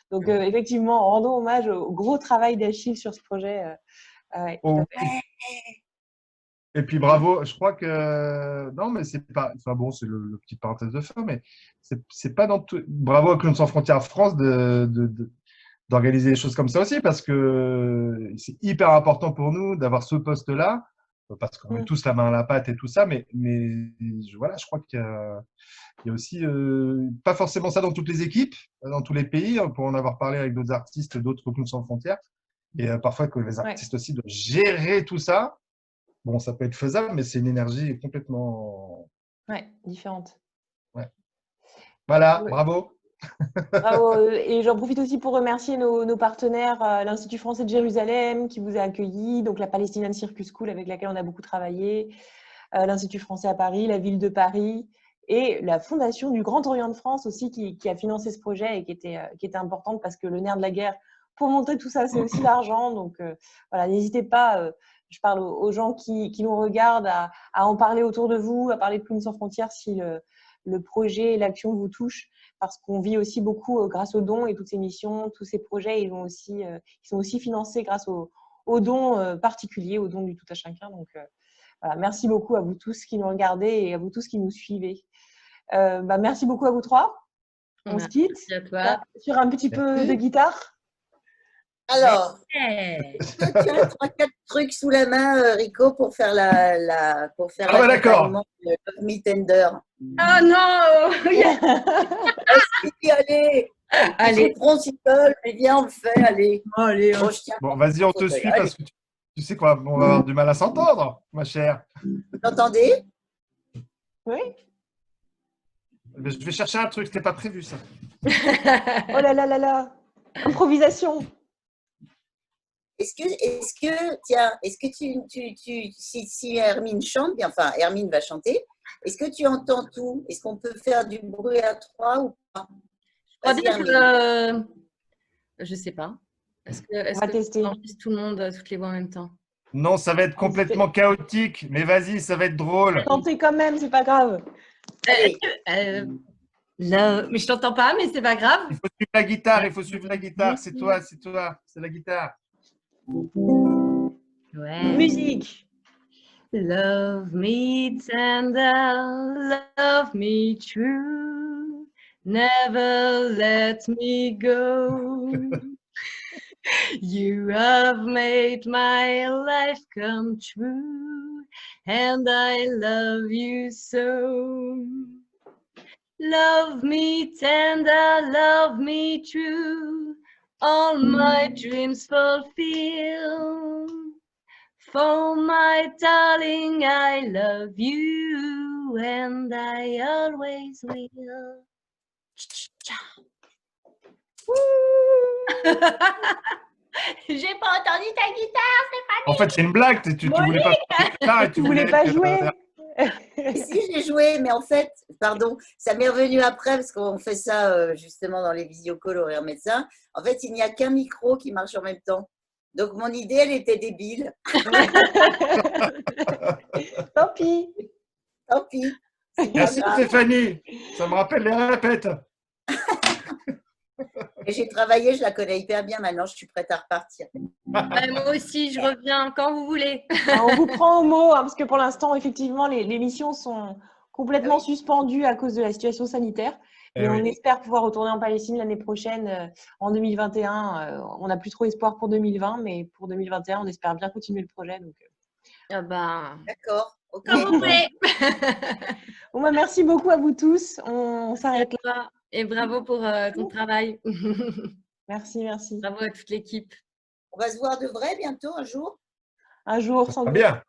Donc, effectivement, rendons hommage au gros travail d'Achille sur ce projet. Et puis bravo, je crois que non, mais c'est pas, enfin bon, c'est le petit parenthèse de fin, mais c'est pas dans tout. Bravo à Clowns sans frontières France d'organiser des choses comme ça aussi, parce que c'est hyper important pour nous d'avoir ce poste-là, parce qu'on met tous la main à la pâte et tout ça, mais voilà, je crois qu'il y a aussi pas forcément ça dans toutes les équipes, dans tous les pays, pour en avoir parlé avec d'autres artistes, d'autres Clowns sans frontières, et parfois que les artistes aussi doivent gérer tout ça. Bon, ça peut être faisable, mais c'est une énergie complètement… différente. Ouais. Voilà, bravo. Bravo. Et j'en profite aussi pour remercier nos partenaires, l'Institut français de Jérusalem qui vous a accueillis, donc la Palestinian Circus School avec laquelle on a beaucoup travaillé, l'Institut français à Paris, la ville de Paris et la Fondation du Grand Orient de France aussi qui a financé ce projet et qui était importante parce que le nerf de la guerre, pour monter tout ça, c'est aussi l'argent. Donc voilà, n'hésitez pas… je parle aux gens qui nous regardent à en parler autour de vous, à parler de Clowns sans frontières si le projet et l'action vous touchent, parce qu'on vit aussi beaucoup grâce aux dons et toutes ces missions, tous ces projets, ils sont aussi financés grâce aux dons particuliers, aux dons du tout à chacun. Donc voilà, merci beaucoup à vous tous qui nous regardez et à vous tous qui nous suivez. Merci beaucoup à vous trois. On se quitte sur un petit peu de guitare. Alors, est-ce que tu as 3-4 trucs sous la main, Rico, pour faire l'accompagnement de Love Me Tender? Oh non. Allez, ils sont s'ils veulent, mais viens, on le fait, allez. Bon, vas-y, on te suit parce que tu sais qu'on va avoir du mal à s'entendre, ma chère. Vous entendez? Oui. Je vais chercher un truc, c'était pas prévu ça. Oh là là là là, improvisation. Est-ce que si Hermine chante, bien, enfin Hermine va chanter, est-ce que tu entends tout? Est-ce qu'on peut faire du bruit à 3 ou pas? Je sais pas. Est-ce on va tester. Tout le monde, toutes les voix en même temps? Non, ça va être complètement chaotique, mais vas-y, ça va être drôle. Chantez quand même, c'est pas grave. Mais je t'entends pas, mais c'est pas grave. Il faut suivre la guitare, c'est toi, c'est la guitare. Ouais. Musique. Love me tender, love me true, never let me go. You have made my life come true, and I love you so. Love me tender, love me true, all my dreams fulfill. For my darling, I love you, and I always will. J'ai pas entendu ta guitare, En fait, c'est une blague. Tu voulais pas faire de guitare et Tu voulais pas jouer? Si, j'ai joué, mais en fait, pardon, ça m'est revenu après parce qu'on fait ça justement dans les visiocalls au Rire Médecin. En fait, il n'y a qu'un micro qui marche en même temps. Donc, mon idée, elle était débile. Tant pis. Tant pis. Merci Stéphanie. Ça me rappelle les répètes. Et j'ai travaillé, je la connais hyper bien. Maintenant, je suis prête à repartir. Moi aussi, je reviens quand vous voulez. On vous prend au mot, hein, parce que pour l'instant, effectivement, les missions sont complètement suspendues à cause de la situation sanitaire. Mais on espère pouvoir retourner en Palestine l'année prochaine, en 2021. On n'a plus trop espoir pour 2020, mais pour 2021, on espère bien continuer le projet. Donc, D'accord. Ok. Quand vous voulez. Bon, bah, merci beaucoup à vous tous. On s'arrête là. Et bravo pour ton travail. Merci, merci. Bravo à toute l'équipe. On va se voir de vrai bientôt un jour. Un jour, sans doute. Bien.